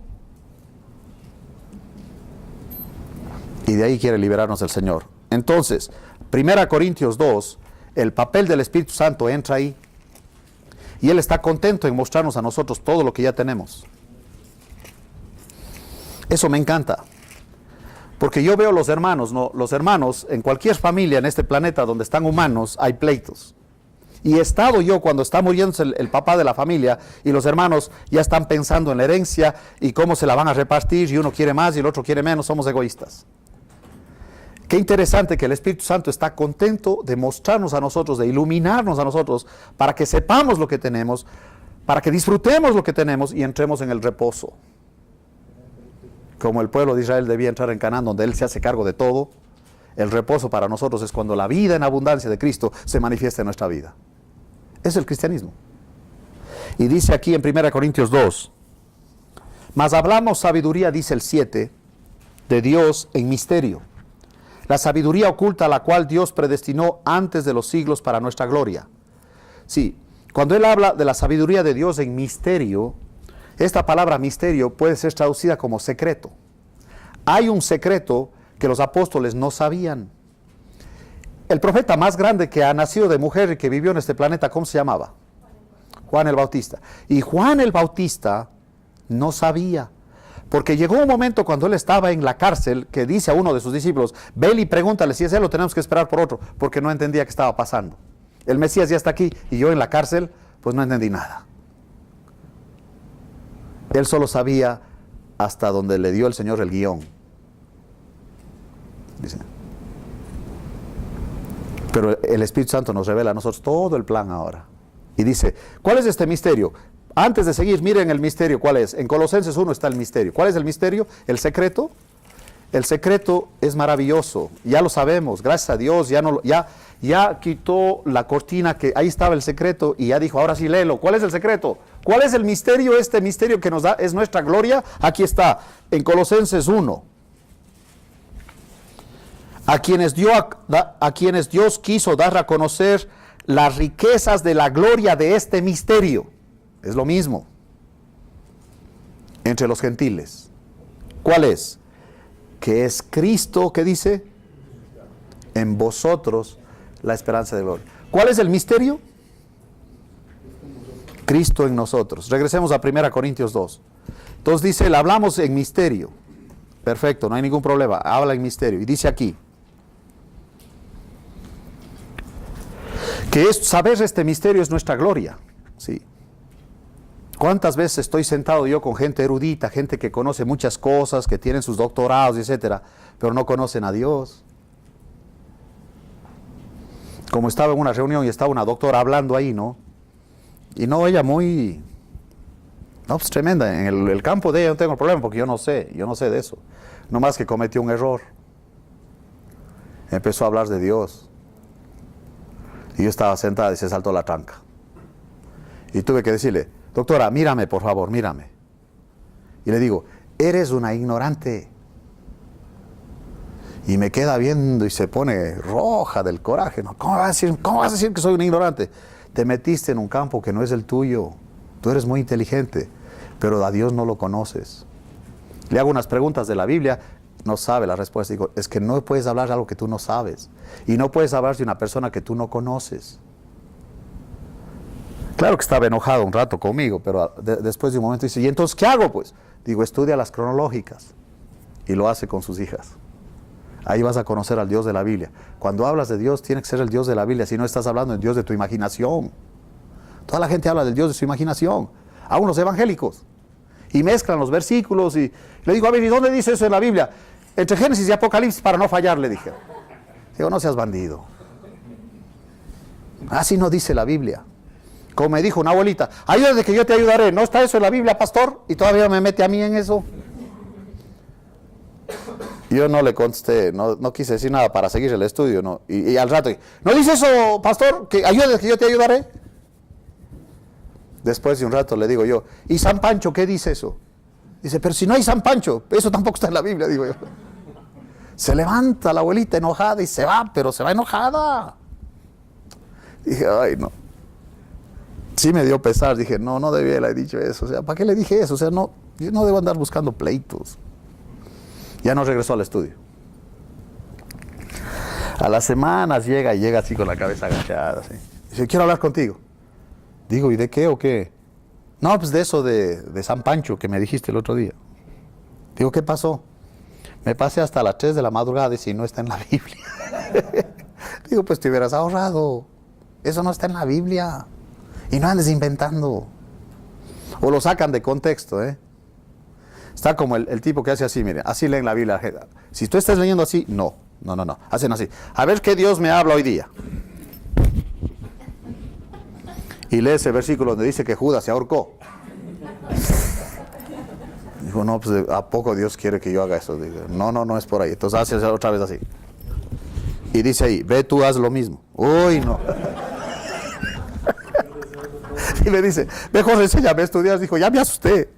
Speaker 1: Y de ahí quiere liberarnos el Señor. Entonces, 1 Corintios 2, el papel del Espíritu Santo entra ahí. Y Él está contento en mostrarnos a nosotros todo lo que ya tenemos. Eso me encanta. Porque yo veo los hermanos, ¿no? Los hermanos, en cualquier familia en este planeta donde están humanos, hay pleitos. Y he estado yo cuando está muriendo el papá de la familia y los hermanos ya están pensando en la herencia y cómo se la van a repartir y uno quiere más y el otro quiere menos, somos egoístas. Qué interesante que el Espíritu Santo está contento de mostrarnos a nosotros, de iluminarnos a nosotros, para que sepamos lo que tenemos, para que disfrutemos lo que tenemos y entremos en el reposo. Como el pueblo de Israel debía entrar en Canaán, donde Él se hace cargo de todo, el reposo para nosotros es cuando la vida en abundancia de Cristo se manifiesta en nuestra vida. Es el cristianismo. Y dice aquí en 1 Corintios 2, mas hablamos sabiduría, dice el 7, de Dios en misterio. La sabiduría oculta a la cual Dios predestinó antes de los siglos para nuestra gloria, Sí, cuando él habla de la sabiduría de Dios en misterio, esta palabra misterio puede ser traducida como secreto. Hay un secreto que los apóstoles no sabían. El profeta más grande que ha nacido de mujer y que vivió en este planeta, ¿cómo se llamaba? Juan el Bautista. Y Juan el Bautista no sabía. Porque llegó un momento cuando él estaba en la cárcel que dice a uno de sus discípulos, ve y pregúntale si es él o tenemos que esperar por otro, porque no entendía qué estaba pasando. El Mesías ya está aquí y yo en la cárcel, pues no entendí nada. Él solo sabía hasta donde le dio el Señor el guión. Dice. Pero el Espíritu Santo nos revela a nosotros todo el plan ahora. Y dice, ¿cuál es este misterio? Antes de seguir, miren el misterio, ¿cuál es? En Colosenses 1 está el misterio. ¿Cuál es el misterio? El secreto. El secreto es maravilloso, ya lo sabemos, gracias a Dios, ya quitó la cortina que ahí estaba el secreto y ya dijo, ahora sí léelo. ¿Cuál es el secreto? ¿Cuál es el misterio? Este misterio que nos da es nuestra gloria. Aquí está, en Colosenses 1. A quienes Dios quiso dar a conocer las riquezas de la gloria de este misterio. Es lo mismo entre los gentiles. ¿Cuál es? Que es Cristo, ¿qué dice? En vosotros la esperanza de gloria. ¿Cuál es el misterio? Cristo en nosotros. Regresemos a 1 Corintios 2. Entonces dice, le hablamos en misterio. Perfecto, no hay ningún problema. Habla en misterio. Y dice aquí, que saber este misterio es nuestra gloria. Sí. ¿Cuántas veces estoy sentado yo con gente erudita, gente que conoce muchas cosas, que tienen sus doctorados, etcétera, pero no conocen a Dios? Como estaba en una reunión y estaba una doctora hablando ahí, ¿no? Y no, ella muy... No, pues tremenda. En el campo de ella no tengo problema porque yo no sé de eso. No más que cometió un error. Empezó a hablar de Dios. Y yo estaba sentada y se saltó la tranca. Y tuve que decirle, doctora, mírame por favor, mírame. Y le digo, eres una ignorante. Y me queda viendo y se pone roja del coraje. ¿No? ¿Cómo vas a decir que soy un ignorante? Te metiste en un campo que no es el tuyo. Tú eres muy inteligente, pero a Dios no lo conoces. Le hago unas preguntas de la Biblia, no sabe la respuesta. Digo, es que no puedes hablar de algo que tú no sabes. Y no puedes hablar de una persona que tú no conoces. Claro que estaba enojado un rato conmigo, pero después de un momento dice, ¿y entonces qué hago? Pues digo, estudia las cronológicas. Y lo hace con sus hijas. Ahí vas a conocer al Dios de la Biblia. Cuando hablas de Dios, tiene que ser el Dios de la Biblia, si no estás hablando del Dios de tu imaginación. Toda la gente habla del Dios de su imaginación, aún los evangélicos. Y mezclan los versículos y le digo, a ver, ¿y dónde dice eso en la Biblia? Entre Génesis y Apocalipsis para no fallar, le dije. Digo, no seas bandido. Así no dice la Biblia. Como me dijo una abuelita, ayúdate que yo te ayudaré. ¿No está eso en la Biblia, pastor? Y todavía me mete a mí en eso. Yo no le contesté, no quise decir nada para seguir el estudio, ¿no? Y al rato, ¿no dice eso, pastor? Que ayúdate que yo te ayudaré. Después de un rato le digo yo, ¿y San Pancho qué dice eso? Dice, pero si no hay San Pancho, eso tampoco está en la Biblia, digo yo. Se levanta la abuelita enojada y se va, pero se va enojada. Dije, ay, no. Sí me dio pesar, dije, no debía haber dicho eso. O sea, ¿para qué le dije eso? O sea, no, yo no debo andar buscando pleitos. Ya no regresó al estudio. A las semanas llega así con la cabeza agachada. Así. Dice, quiero hablar contigo. Digo, ¿y de qué o qué? No, pues de eso de San Pancho que me dijiste el otro día. Digo, ¿qué pasó? Me pasé hasta las 3 de la madrugada y si no está en la Biblia. Digo, pues te hubieras ahorrado. Eso no está en la Biblia. Y no andes inventando. O lo sacan de contexto, ¿eh? Está como el tipo que hace así, mire, así leen la Biblia. Si tú estás leyendo así, no. Hacen así. A ver qué Dios me habla hoy día. Y lee ese versículo donde dice que Judas se ahorcó. Dijo, no, pues ¿a poco Dios quiere que yo haga eso? Digo, no es por ahí. Entonces hace otra vez así. Y dice ahí, ve tú haz lo mismo. Uy, no. Y le dice, ve José, enséñame a estudiar. Dijo, ya me asusté.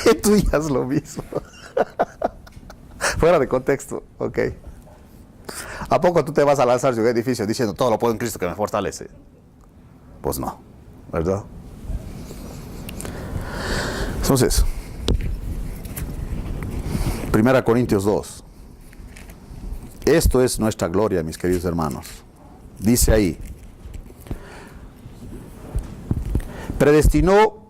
Speaker 1: Ve tú y haz lo mismo. Fuera de contexto, ok. ¿A poco tú te vas a lanzar de un edificio diciendo todo lo puedo en Cristo que me fortalece? Pues no, ¿verdad? Entonces, 1 Corintios 2. Esto es nuestra gloria, mis queridos hermanos. Dice ahí, predestinó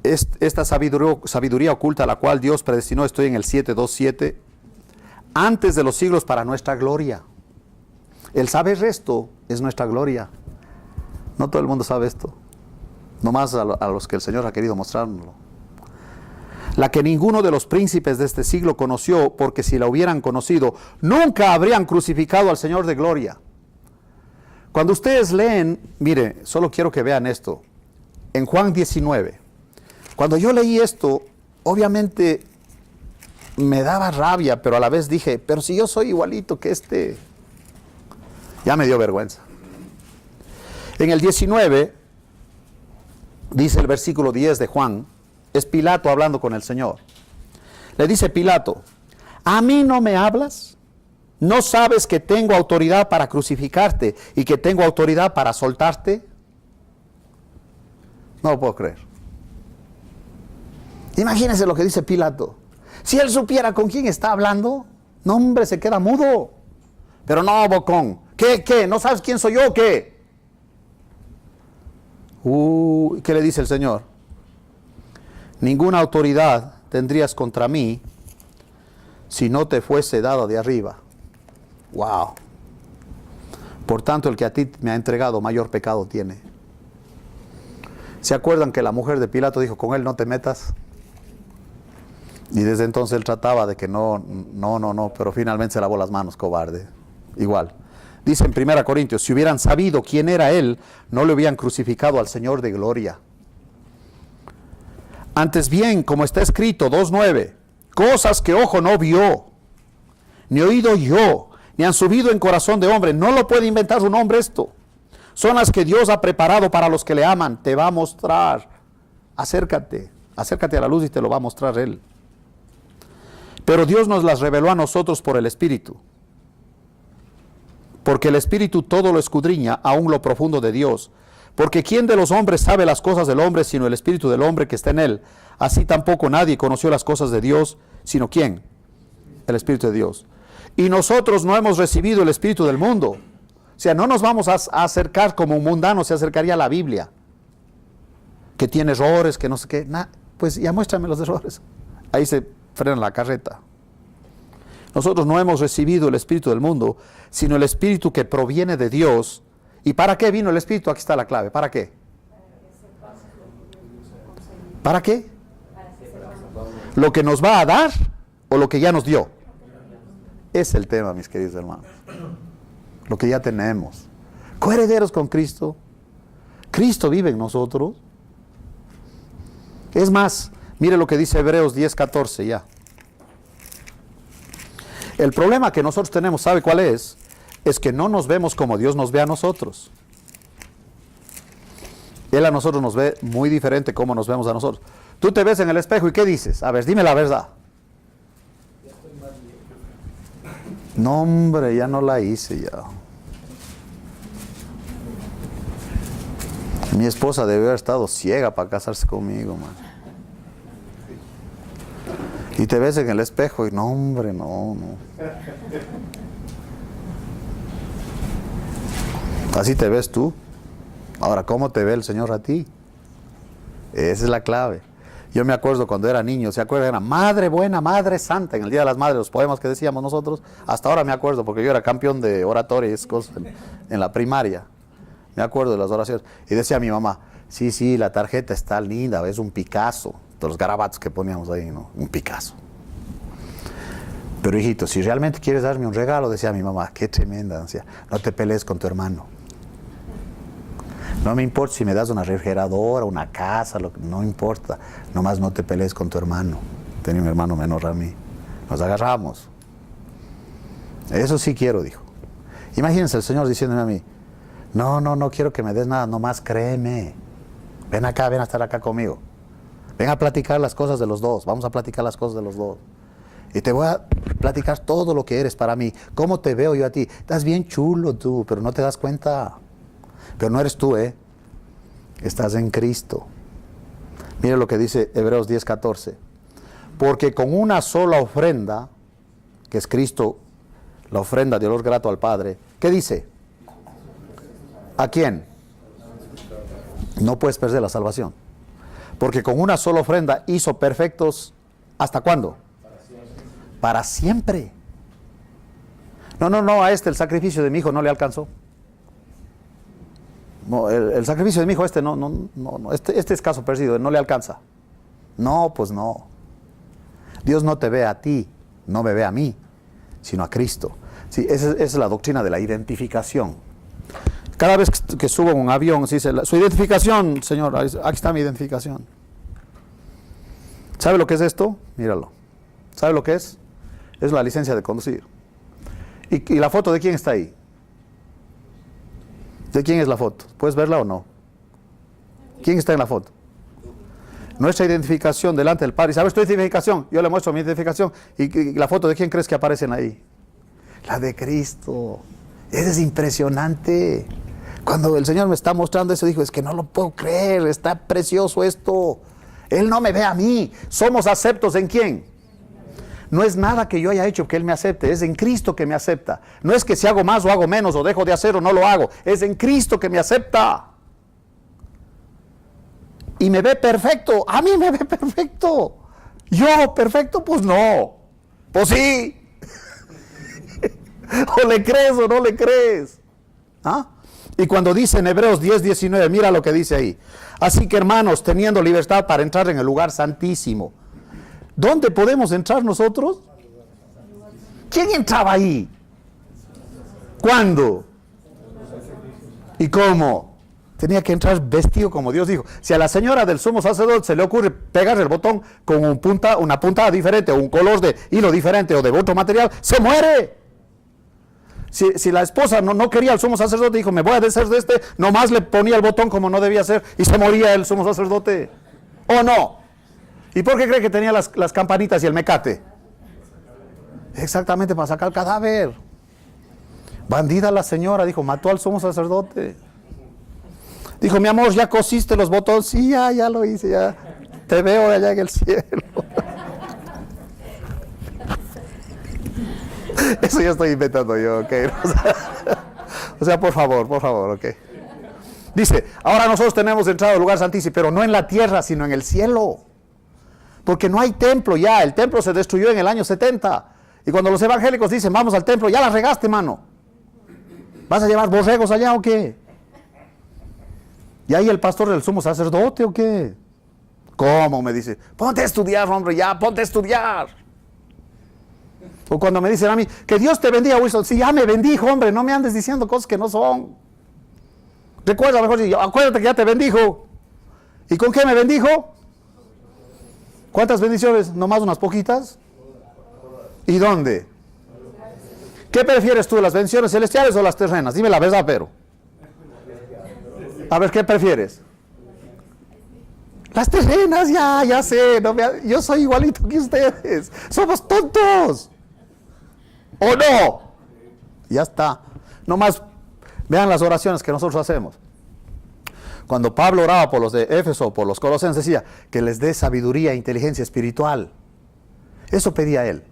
Speaker 1: esta sabiduría oculta, la cual Dios predestinó, estoy en el 7:2:7, antes de los siglos para nuestra gloria. El saber esto es nuestra gloria. No todo el mundo sabe esto, nomás a los que el Señor ha querido mostrárnoslo. La que ninguno de los príncipes de este siglo conoció, porque si la hubieran conocido, nunca habrían crucificado al Señor de gloria. Cuando ustedes leen, mire, solo quiero que vean esto, en Juan 19, cuando yo leí esto, obviamente me daba rabia, pero a la vez dije, pero si yo soy igualito que este, ya me dio vergüenza. En el 19, dice el versículo 10 de Juan, es Pilato hablando con el Señor. Le dice Pilato, ¿a mí no me hablas? ¿No sabes que tengo autoridad para crucificarte y que tengo autoridad para soltarte? No lo puedo creer. Imagínense lo que dice Pilato. Si él supiera con quién está hablando, no, hombre, se queda mudo. Pero no, bocón. ¿Qué? ¿No sabes quién soy yo o qué? ¿Qué le dice el Señor? Ninguna autoridad tendrías contra mí si no te fuese dado de arriba. Wow. Por tanto, el que a ti me ha entregado mayor pecado tiene. ¿Se acuerdan que la mujer de Pilato dijo, con él no te metas? Y desde entonces él trataba de que no, pero finalmente se lavó las manos, cobarde. Igual. Dice en 1 Corintios, si hubieran sabido quién era él, no le hubieran crucificado al Señor de gloria. Antes bien, como está escrito, 2:9, cosas que ojo no vio, ni oído yo, ni han subido en corazón de hombre, no lo puede inventar un hombre esto. Son las que Dios ha preparado para los que le aman, te va a mostrar. Acércate a la luz y te lo va a mostrar Él. Pero Dios nos las reveló a nosotros por el Espíritu. Porque el Espíritu todo lo escudriña, aún lo profundo de Dios. Porque ¿quién de los hombres sabe las cosas del hombre sino el Espíritu del hombre que está en él? Así tampoco nadie conoció las cosas de Dios, sino ¿quién? El Espíritu de Dios. Y nosotros no hemos recibido el Espíritu del mundo. O sea, no nos vamos a acercar como un mundano se acercaría a la Biblia. Que tiene errores, que no sé qué. Pues ya muéstrame los errores. Ahí se frena la carreta. Nosotros no hemos recibido el Espíritu del mundo, sino el Espíritu que proviene de Dios. ¿Y para qué vino el Espíritu? Aquí está la clave. ¿Para qué? ¿Para qué? ¿Lo que nos va a dar o lo que ya nos dio? Es el tema, mis queridos hermanos. Lo que ya tenemos. Coherederos con Cristo. Cristo vive en nosotros. Es más, mire lo que dice Hebreos 10:14 ya. El problema que nosotros tenemos, ¿sabe cuál es? Es que no nos vemos como Dios nos ve a nosotros. Él a nosotros nos ve muy diferente como nos vemos a nosotros. Tú te ves en el espejo y ¿qué dices? A ver, dime la verdad. No, hombre, ya no la hice ya. Mi esposa debió haber estado ciega para casarse conmigo, man. Y te ves en el espejo y no, hombre, no. Así te ves tú. Ahora, ¿cómo te ve el Señor a ti? Esa es la clave. Yo me acuerdo cuando era niño, ¿se acuerdan? Era Madre Buena, Madre Santa, en el Día de las Madres, los poemas que decíamos nosotros. Hasta ahora me acuerdo, porque yo era campeón de oratoria y esas cosas en la primaria. Me acuerdo de las oraciones. Y decía mi mamá, sí, la tarjeta está linda, es un Picasso. De los garabatos que poníamos ahí, ¿no? Un Picasso. Pero hijito, si realmente quieres darme un regalo, decía mi mamá, qué tremenda, decía, no te pelees con tu hermano. No me importa si me das una refrigeradora, una casa, no importa. Nomás no te pelees con tu hermano. Tenía un hermano menor a mí. Nos agarramos. Eso sí quiero, dijo. Imagínense el Señor diciéndome a mí, no quiero que me des nada, nomás créeme. Ven acá, ven a estar acá conmigo. Ven a platicar las cosas de los dos. Vamos a platicar las cosas de los dos. Y te voy a platicar todo lo que eres para mí. ¿Cómo te veo yo a ti? Estás bien chulo tú, pero no te das cuenta. Pero no eres tú, ¿eh? Estás en Cristo. Mira lo que dice Hebreos 10:14. Porque con una sola ofrenda, que es Cristo, la ofrenda de olor grato al Padre, ¿qué dice? ¿A quién? No puedes perder la salvación. Porque con una sola ofrenda hizo perfectos, ¿hasta cuándo? Para siempre. No, a el sacrificio de mi hijo no le alcanzó. No, el sacrificio de mi hijo este es caso perdido, no le alcanza. No, pues no. Dios no te ve a ti, no me ve a mí, sino a Cristo. Sí, esa es la doctrina de la identificación. Cada vez que subo en un avión, se dice, su identificación, señor, aquí está mi identificación. ¿Sabe lo que es esto? Míralo. ¿Sabe lo que es? Es la licencia de conducir. ¿Y la foto de quién está ahí? ¿De quién es la foto? ¿Puedes verla o no? ¿Quién está en la foto? Nuestra identificación delante del Padre. ¿Sabes tu identificación? Yo le muestro mi identificación. ¿Y la foto de quién crees que aparecen ahí? La de Cristo. Eso es impresionante. Cuando el Señor me está mostrando eso, dijo, es que no lo puedo creer, está precioso esto. Él no me ve a mí. Somos aceptos ¿en quién? No es nada que yo haya hecho que Él me acepte, es en Cristo que me acepta. No es que si hago más o hago menos, o dejo de hacer o no lo hago, es en Cristo que me acepta. Y me ve perfecto, a mí me ve perfecto. Yo, perfecto, pues no. Pues sí. O le crees o no le crees. ¿Ah? Y cuando dice en Hebreos 10:19, mira lo que dice ahí. Así que hermanos, teniendo libertad para entrar en el lugar santísimo. ¿Dónde podemos entrar nosotros? ¿Quién entraba ahí? ¿Cuándo? ¿Y cómo? Tenía que entrar vestido como Dios dijo. Si a la señora del sumo sacerdote se le ocurre pegar el botón con una puntada diferente, o un color de hilo diferente, o de otro material, se muere. Si la esposa no quería al sumo sacerdote, dijo, me voy a deshacer de este, nomás le ponía el botón como no debía ser, y se moría el sumo sacerdote. ¿O no? ¿Y por qué cree que tenía las campanitas y el mecate? Exactamente, para sacar el cadáver. Bandida la señora, dijo, mató al sumo sacerdote. Dijo, mi amor, ¿ya cosiste los botones? Sí, ya lo hice, ya. Te veo allá en el cielo. Eso ya estoy inventando yo, ¿ok? O sea, por favor, ¿ok? Dice, ahora nosotros tenemos entrado al lugar santísimo, pero no en la tierra, sino en el cielo. Porque no hay templo ya, el templo se destruyó en el año 70. Y cuando los evangélicos dicen, vamos al templo, ya la regaste, mano. ¿Vas a llevar borregos allá o qué? ¿Y ahí el pastor del sumo sacerdote o qué? ¿Cómo? Me dice, ponte a estudiar, hombre, ya, ponte a estudiar. O cuando me dicen a mí, que Dios te bendiga, Wilson. Sí, ya me bendijo, hombre, no me andes diciendo cosas que no son. Recuerda, mejor, acuérdate que ya te bendijo. ¿Y con qué me bendijo? ¿Cuántas bendiciones? ¿Nomás unas poquitas? ¿Y dónde? ¿Qué prefieres tú, las bendiciones celestiales o las terrenas? Dime la verdad, pero. A ver, ¿qué prefieres? Las terrenas, ya sé. Yo soy igualito que ustedes. Somos tontos. ¿O no? Ya está. Nomás vean las oraciones que nosotros hacemos. Cuando Pablo oraba por los de Éfeso, por los colosenses, decía que les dé sabiduría e inteligencia espiritual. Eso pedía él.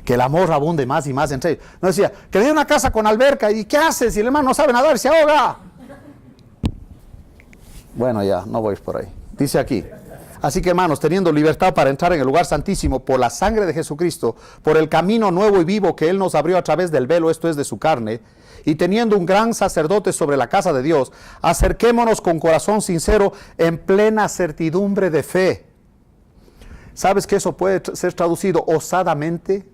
Speaker 1: Que el amor abunde más y más entre ellos. No decía, que le dé una casa con alberca. ¿Y qué hace si el hermano no sabe nadar y se ahoga? Bueno, ya, no voy por ahí. Dice aquí. Así que hermanos, teniendo libertad para entrar en el lugar santísimo por la sangre de Jesucristo, por el camino nuevo y vivo que Él nos abrió a través del velo, esto es de su carne, y teniendo un gran sacerdote sobre la casa de Dios, acerquémonos con corazón sincero en plena certidumbre de fe. ¿Sabes que eso puede ser traducido osadamente?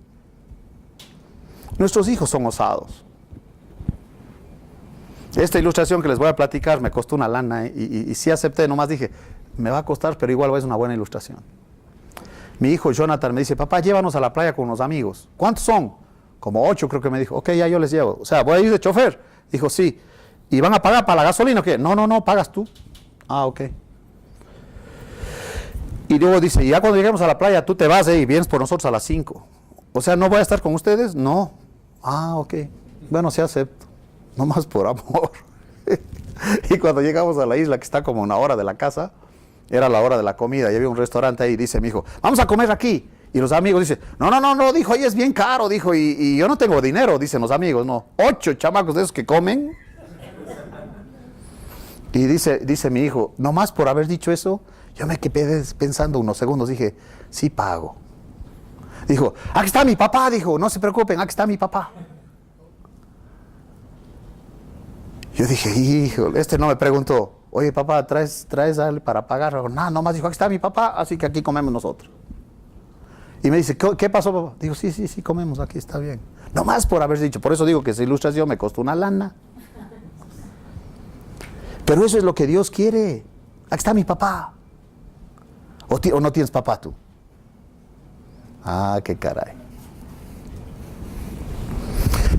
Speaker 1: Nuestros hijos son osados. Esta ilustración que les voy a platicar me costó una lana y sí acepté, nomás dije, me va a costar, pero igual es una buena ilustración. Mi hijo Jonathan me dice, papá, llévanos a la playa con unos amigos. ¿Cuántos son? Como 8 creo que me dijo. Ok, ya yo les llevo. O sea, voy a ir de chofer. Dijo, sí. ¿Y van a pagar para la gasolina o qué? No, pagas tú. Ah, ok. Y luego dice, ya cuando lleguemos a la playa, tú te vas y vienes por nosotros a las 5. O sea, ¿no voy a estar con ustedes? No. Ah, ok. Bueno, sí acepto. Nomás por amor. Y cuando llegamos a la isla, que está como a 1 hora de la casa, era la hora de la comida, y había un restaurante ahí, dice mi hijo, vamos a comer aquí. Y los amigos dicen, no, dijo, ahí es bien caro, dijo, y yo no tengo dinero, dicen los amigos, no. 8 chamacos de esos que comen. Y dice mi hijo, nomás por haber dicho eso, yo me quedé pensando unos segundos, dije, sí pago. Dijo, aquí está mi papá, dijo, no se preocupen, aquí está mi papá. Yo dije, hijo, no me preguntó, oye papá, ¿traes algo para pagar? No, nomás dijo, aquí está mi papá, así que aquí comemos nosotros. Y me dice, ¿qué pasó, papá? Digo, sí, comemos, aquí está bien. Nomás por haber dicho, por eso digo que esa ilustración me costó una lana. Pero eso es lo que Dios quiere. Aquí está mi papá. ¿O no tienes papá tú? Ah, qué caray.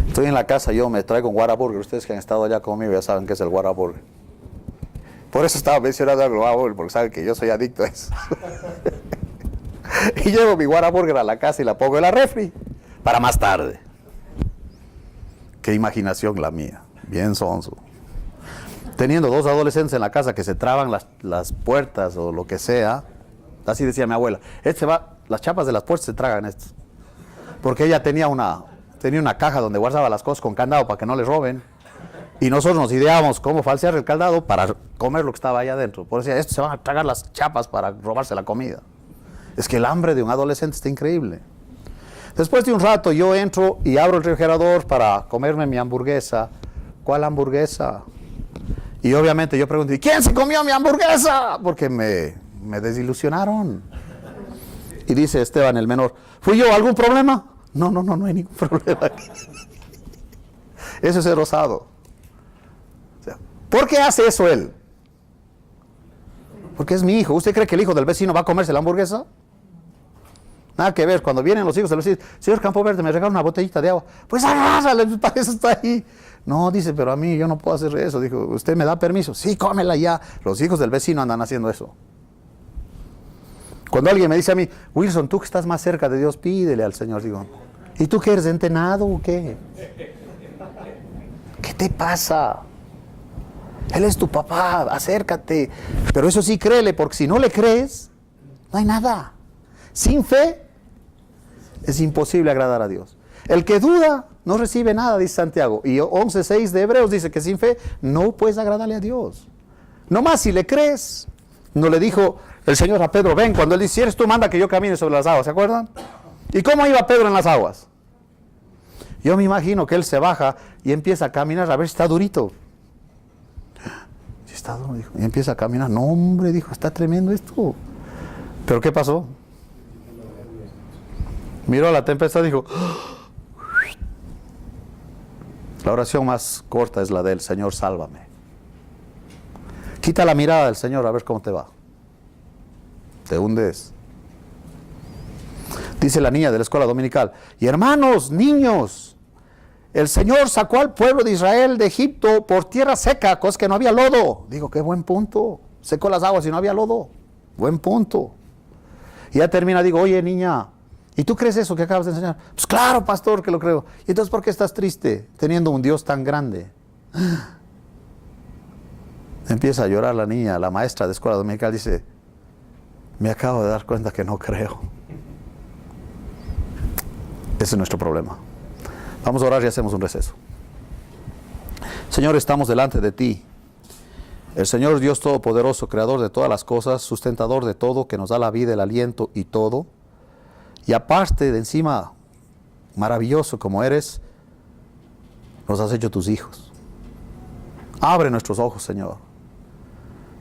Speaker 1: Estoy en la casa, yo me traigo un Whataburger. Ustedes que han estado allá conmigo ya saben qué es el Whataburger. Por eso estaba mencionando el Whataburger, porque saben que yo soy adicto a eso. Y llevo mi Whataburger a la casa y la pongo en la refri para más tarde. Qué imaginación la mía, bien sonso. Teniendo 2 adolescentes en la casa que se traban las puertas o lo que sea, así decía mi abuela, las chapas de las puertas se tragan estos. Porque ella tenía una caja donde guardaba las cosas con candado para que no les roben. Y nosotros nos ideábamos cómo falsear el candado para comer lo que estaba allá adentro. Por eso decía, estos se van a tragar las chapas para robarse la comida. Es que el hambre de un adolescente está increíble. Después de un rato yo entro y abro el refrigerador para comerme mi hamburguesa. ¿Cuál hamburguesa? Y obviamente yo pregunto, ¿y quién se comió mi hamburguesa? Porque me desilusionaron. Y dice Esteban el menor, ¿fui yo? ¿Algún problema? No hay ningún problema aquí. Eso es el rosado. O sea, ¿por qué hace eso él? Porque es mi hijo. ¿Usted cree que el hijo del vecino va a comerse la hamburguesa? Nada que ver. Cuando vienen los hijos del vecino, señor Campo Verde, me regala una botellita de agua. Pues agárrale, para eso está ahí. No, dice, pero a mí yo no puedo hacer eso. Dijo, ¿usted me da permiso? Sí, cómela ya. Los hijos del vecino andan haciendo eso. Cuando alguien me dice a mí, Wilson, tú que estás más cerca de Dios, pídele al Señor. Digo, ¿y tú qué eres, entenado o qué? ¿Qué te pasa? Él es tu papá, acércate. Pero eso sí, créele, porque si no le crees, no hay nada. Sin fe, es imposible agradar a Dios. El que duda, no recibe nada, dice Santiago. Y 11:6 de Hebreos dice que sin fe no puedes agradarle a Dios. No más si le crees. No le dijo el Señor a Pedro, ven, cuando él dice, si eres tú, manda que yo camine sobre las aguas, ¿se acuerdan? ¿Y cómo iba Pedro en las aguas? Yo me imagino que él se baja y empieza a caminar a ver si está durito. Si está duro, dijo. Y empieza a caminar. No, hombre, dijo, está tremendo esto. ¿Pero qué pasó? Miró a la tempestad y dijo, la oración más corta es la del Señor, sálvame. Quita la mirada del Señor a ver cómo te va. Te hundes. Dice la niña de la escuela dominical, y hermanos, niños, el Señor sacó al pueblo de Israel de Egipto por tierra seca, cosa que no había lodo. Digo, qué buen punto. Secó las aguas y no había lodo. Buen punto. Y ya termina, digo, oye niña, ¿y tú crees eso que acabas de enseñar? Pues claro, pastor, que lo creo. ¿Y entonces por qué estás triste teniendo un Dios tan grande? Empieza a llorar la niña, la maestra de escuela dominical dice, me acabo de dar cuenta que no creo. Ese es nuestro problema. Vamos a orar y hacemos un receso. Señor, estamos delante de ti. El Señor Dios Todopoderoso, Creador de todas las cosas, sustentador de todo, que nos da la vida, el aliento y todo. Y aparte de encima, maravilloso como eres, nos has hecho tus hijos. Abre nuestros ojos, Señor,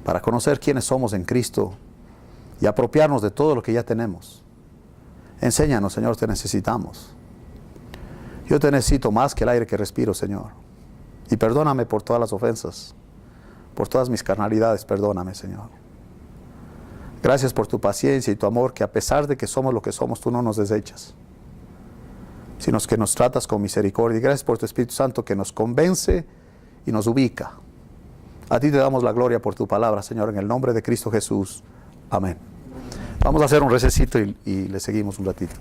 Speaker 1: para conocer quiénes somos en Cristo y apropiarnos de todo lo que ya tenemos. Enséñanos, Señor, te necesitamos. Yo te necesito más que el aire que respiro, Señor. Y perdóname por todas las ofensas, por todas mis carnalidades, perdóname, Señor. Gracias por tu paciencia y tu amor, que a pesar de que somos lo que somos, tú no nos desechas, sino que nos tratas con misericordia. Y gracias por tu Espíritu Santo que nos convence y nos ubica. A ti te damos la gloria por tu palabra, Señor, en el nombre de Cristo Jesús. Amén. Vamos a hacer un recesito y le seguimos un ratito.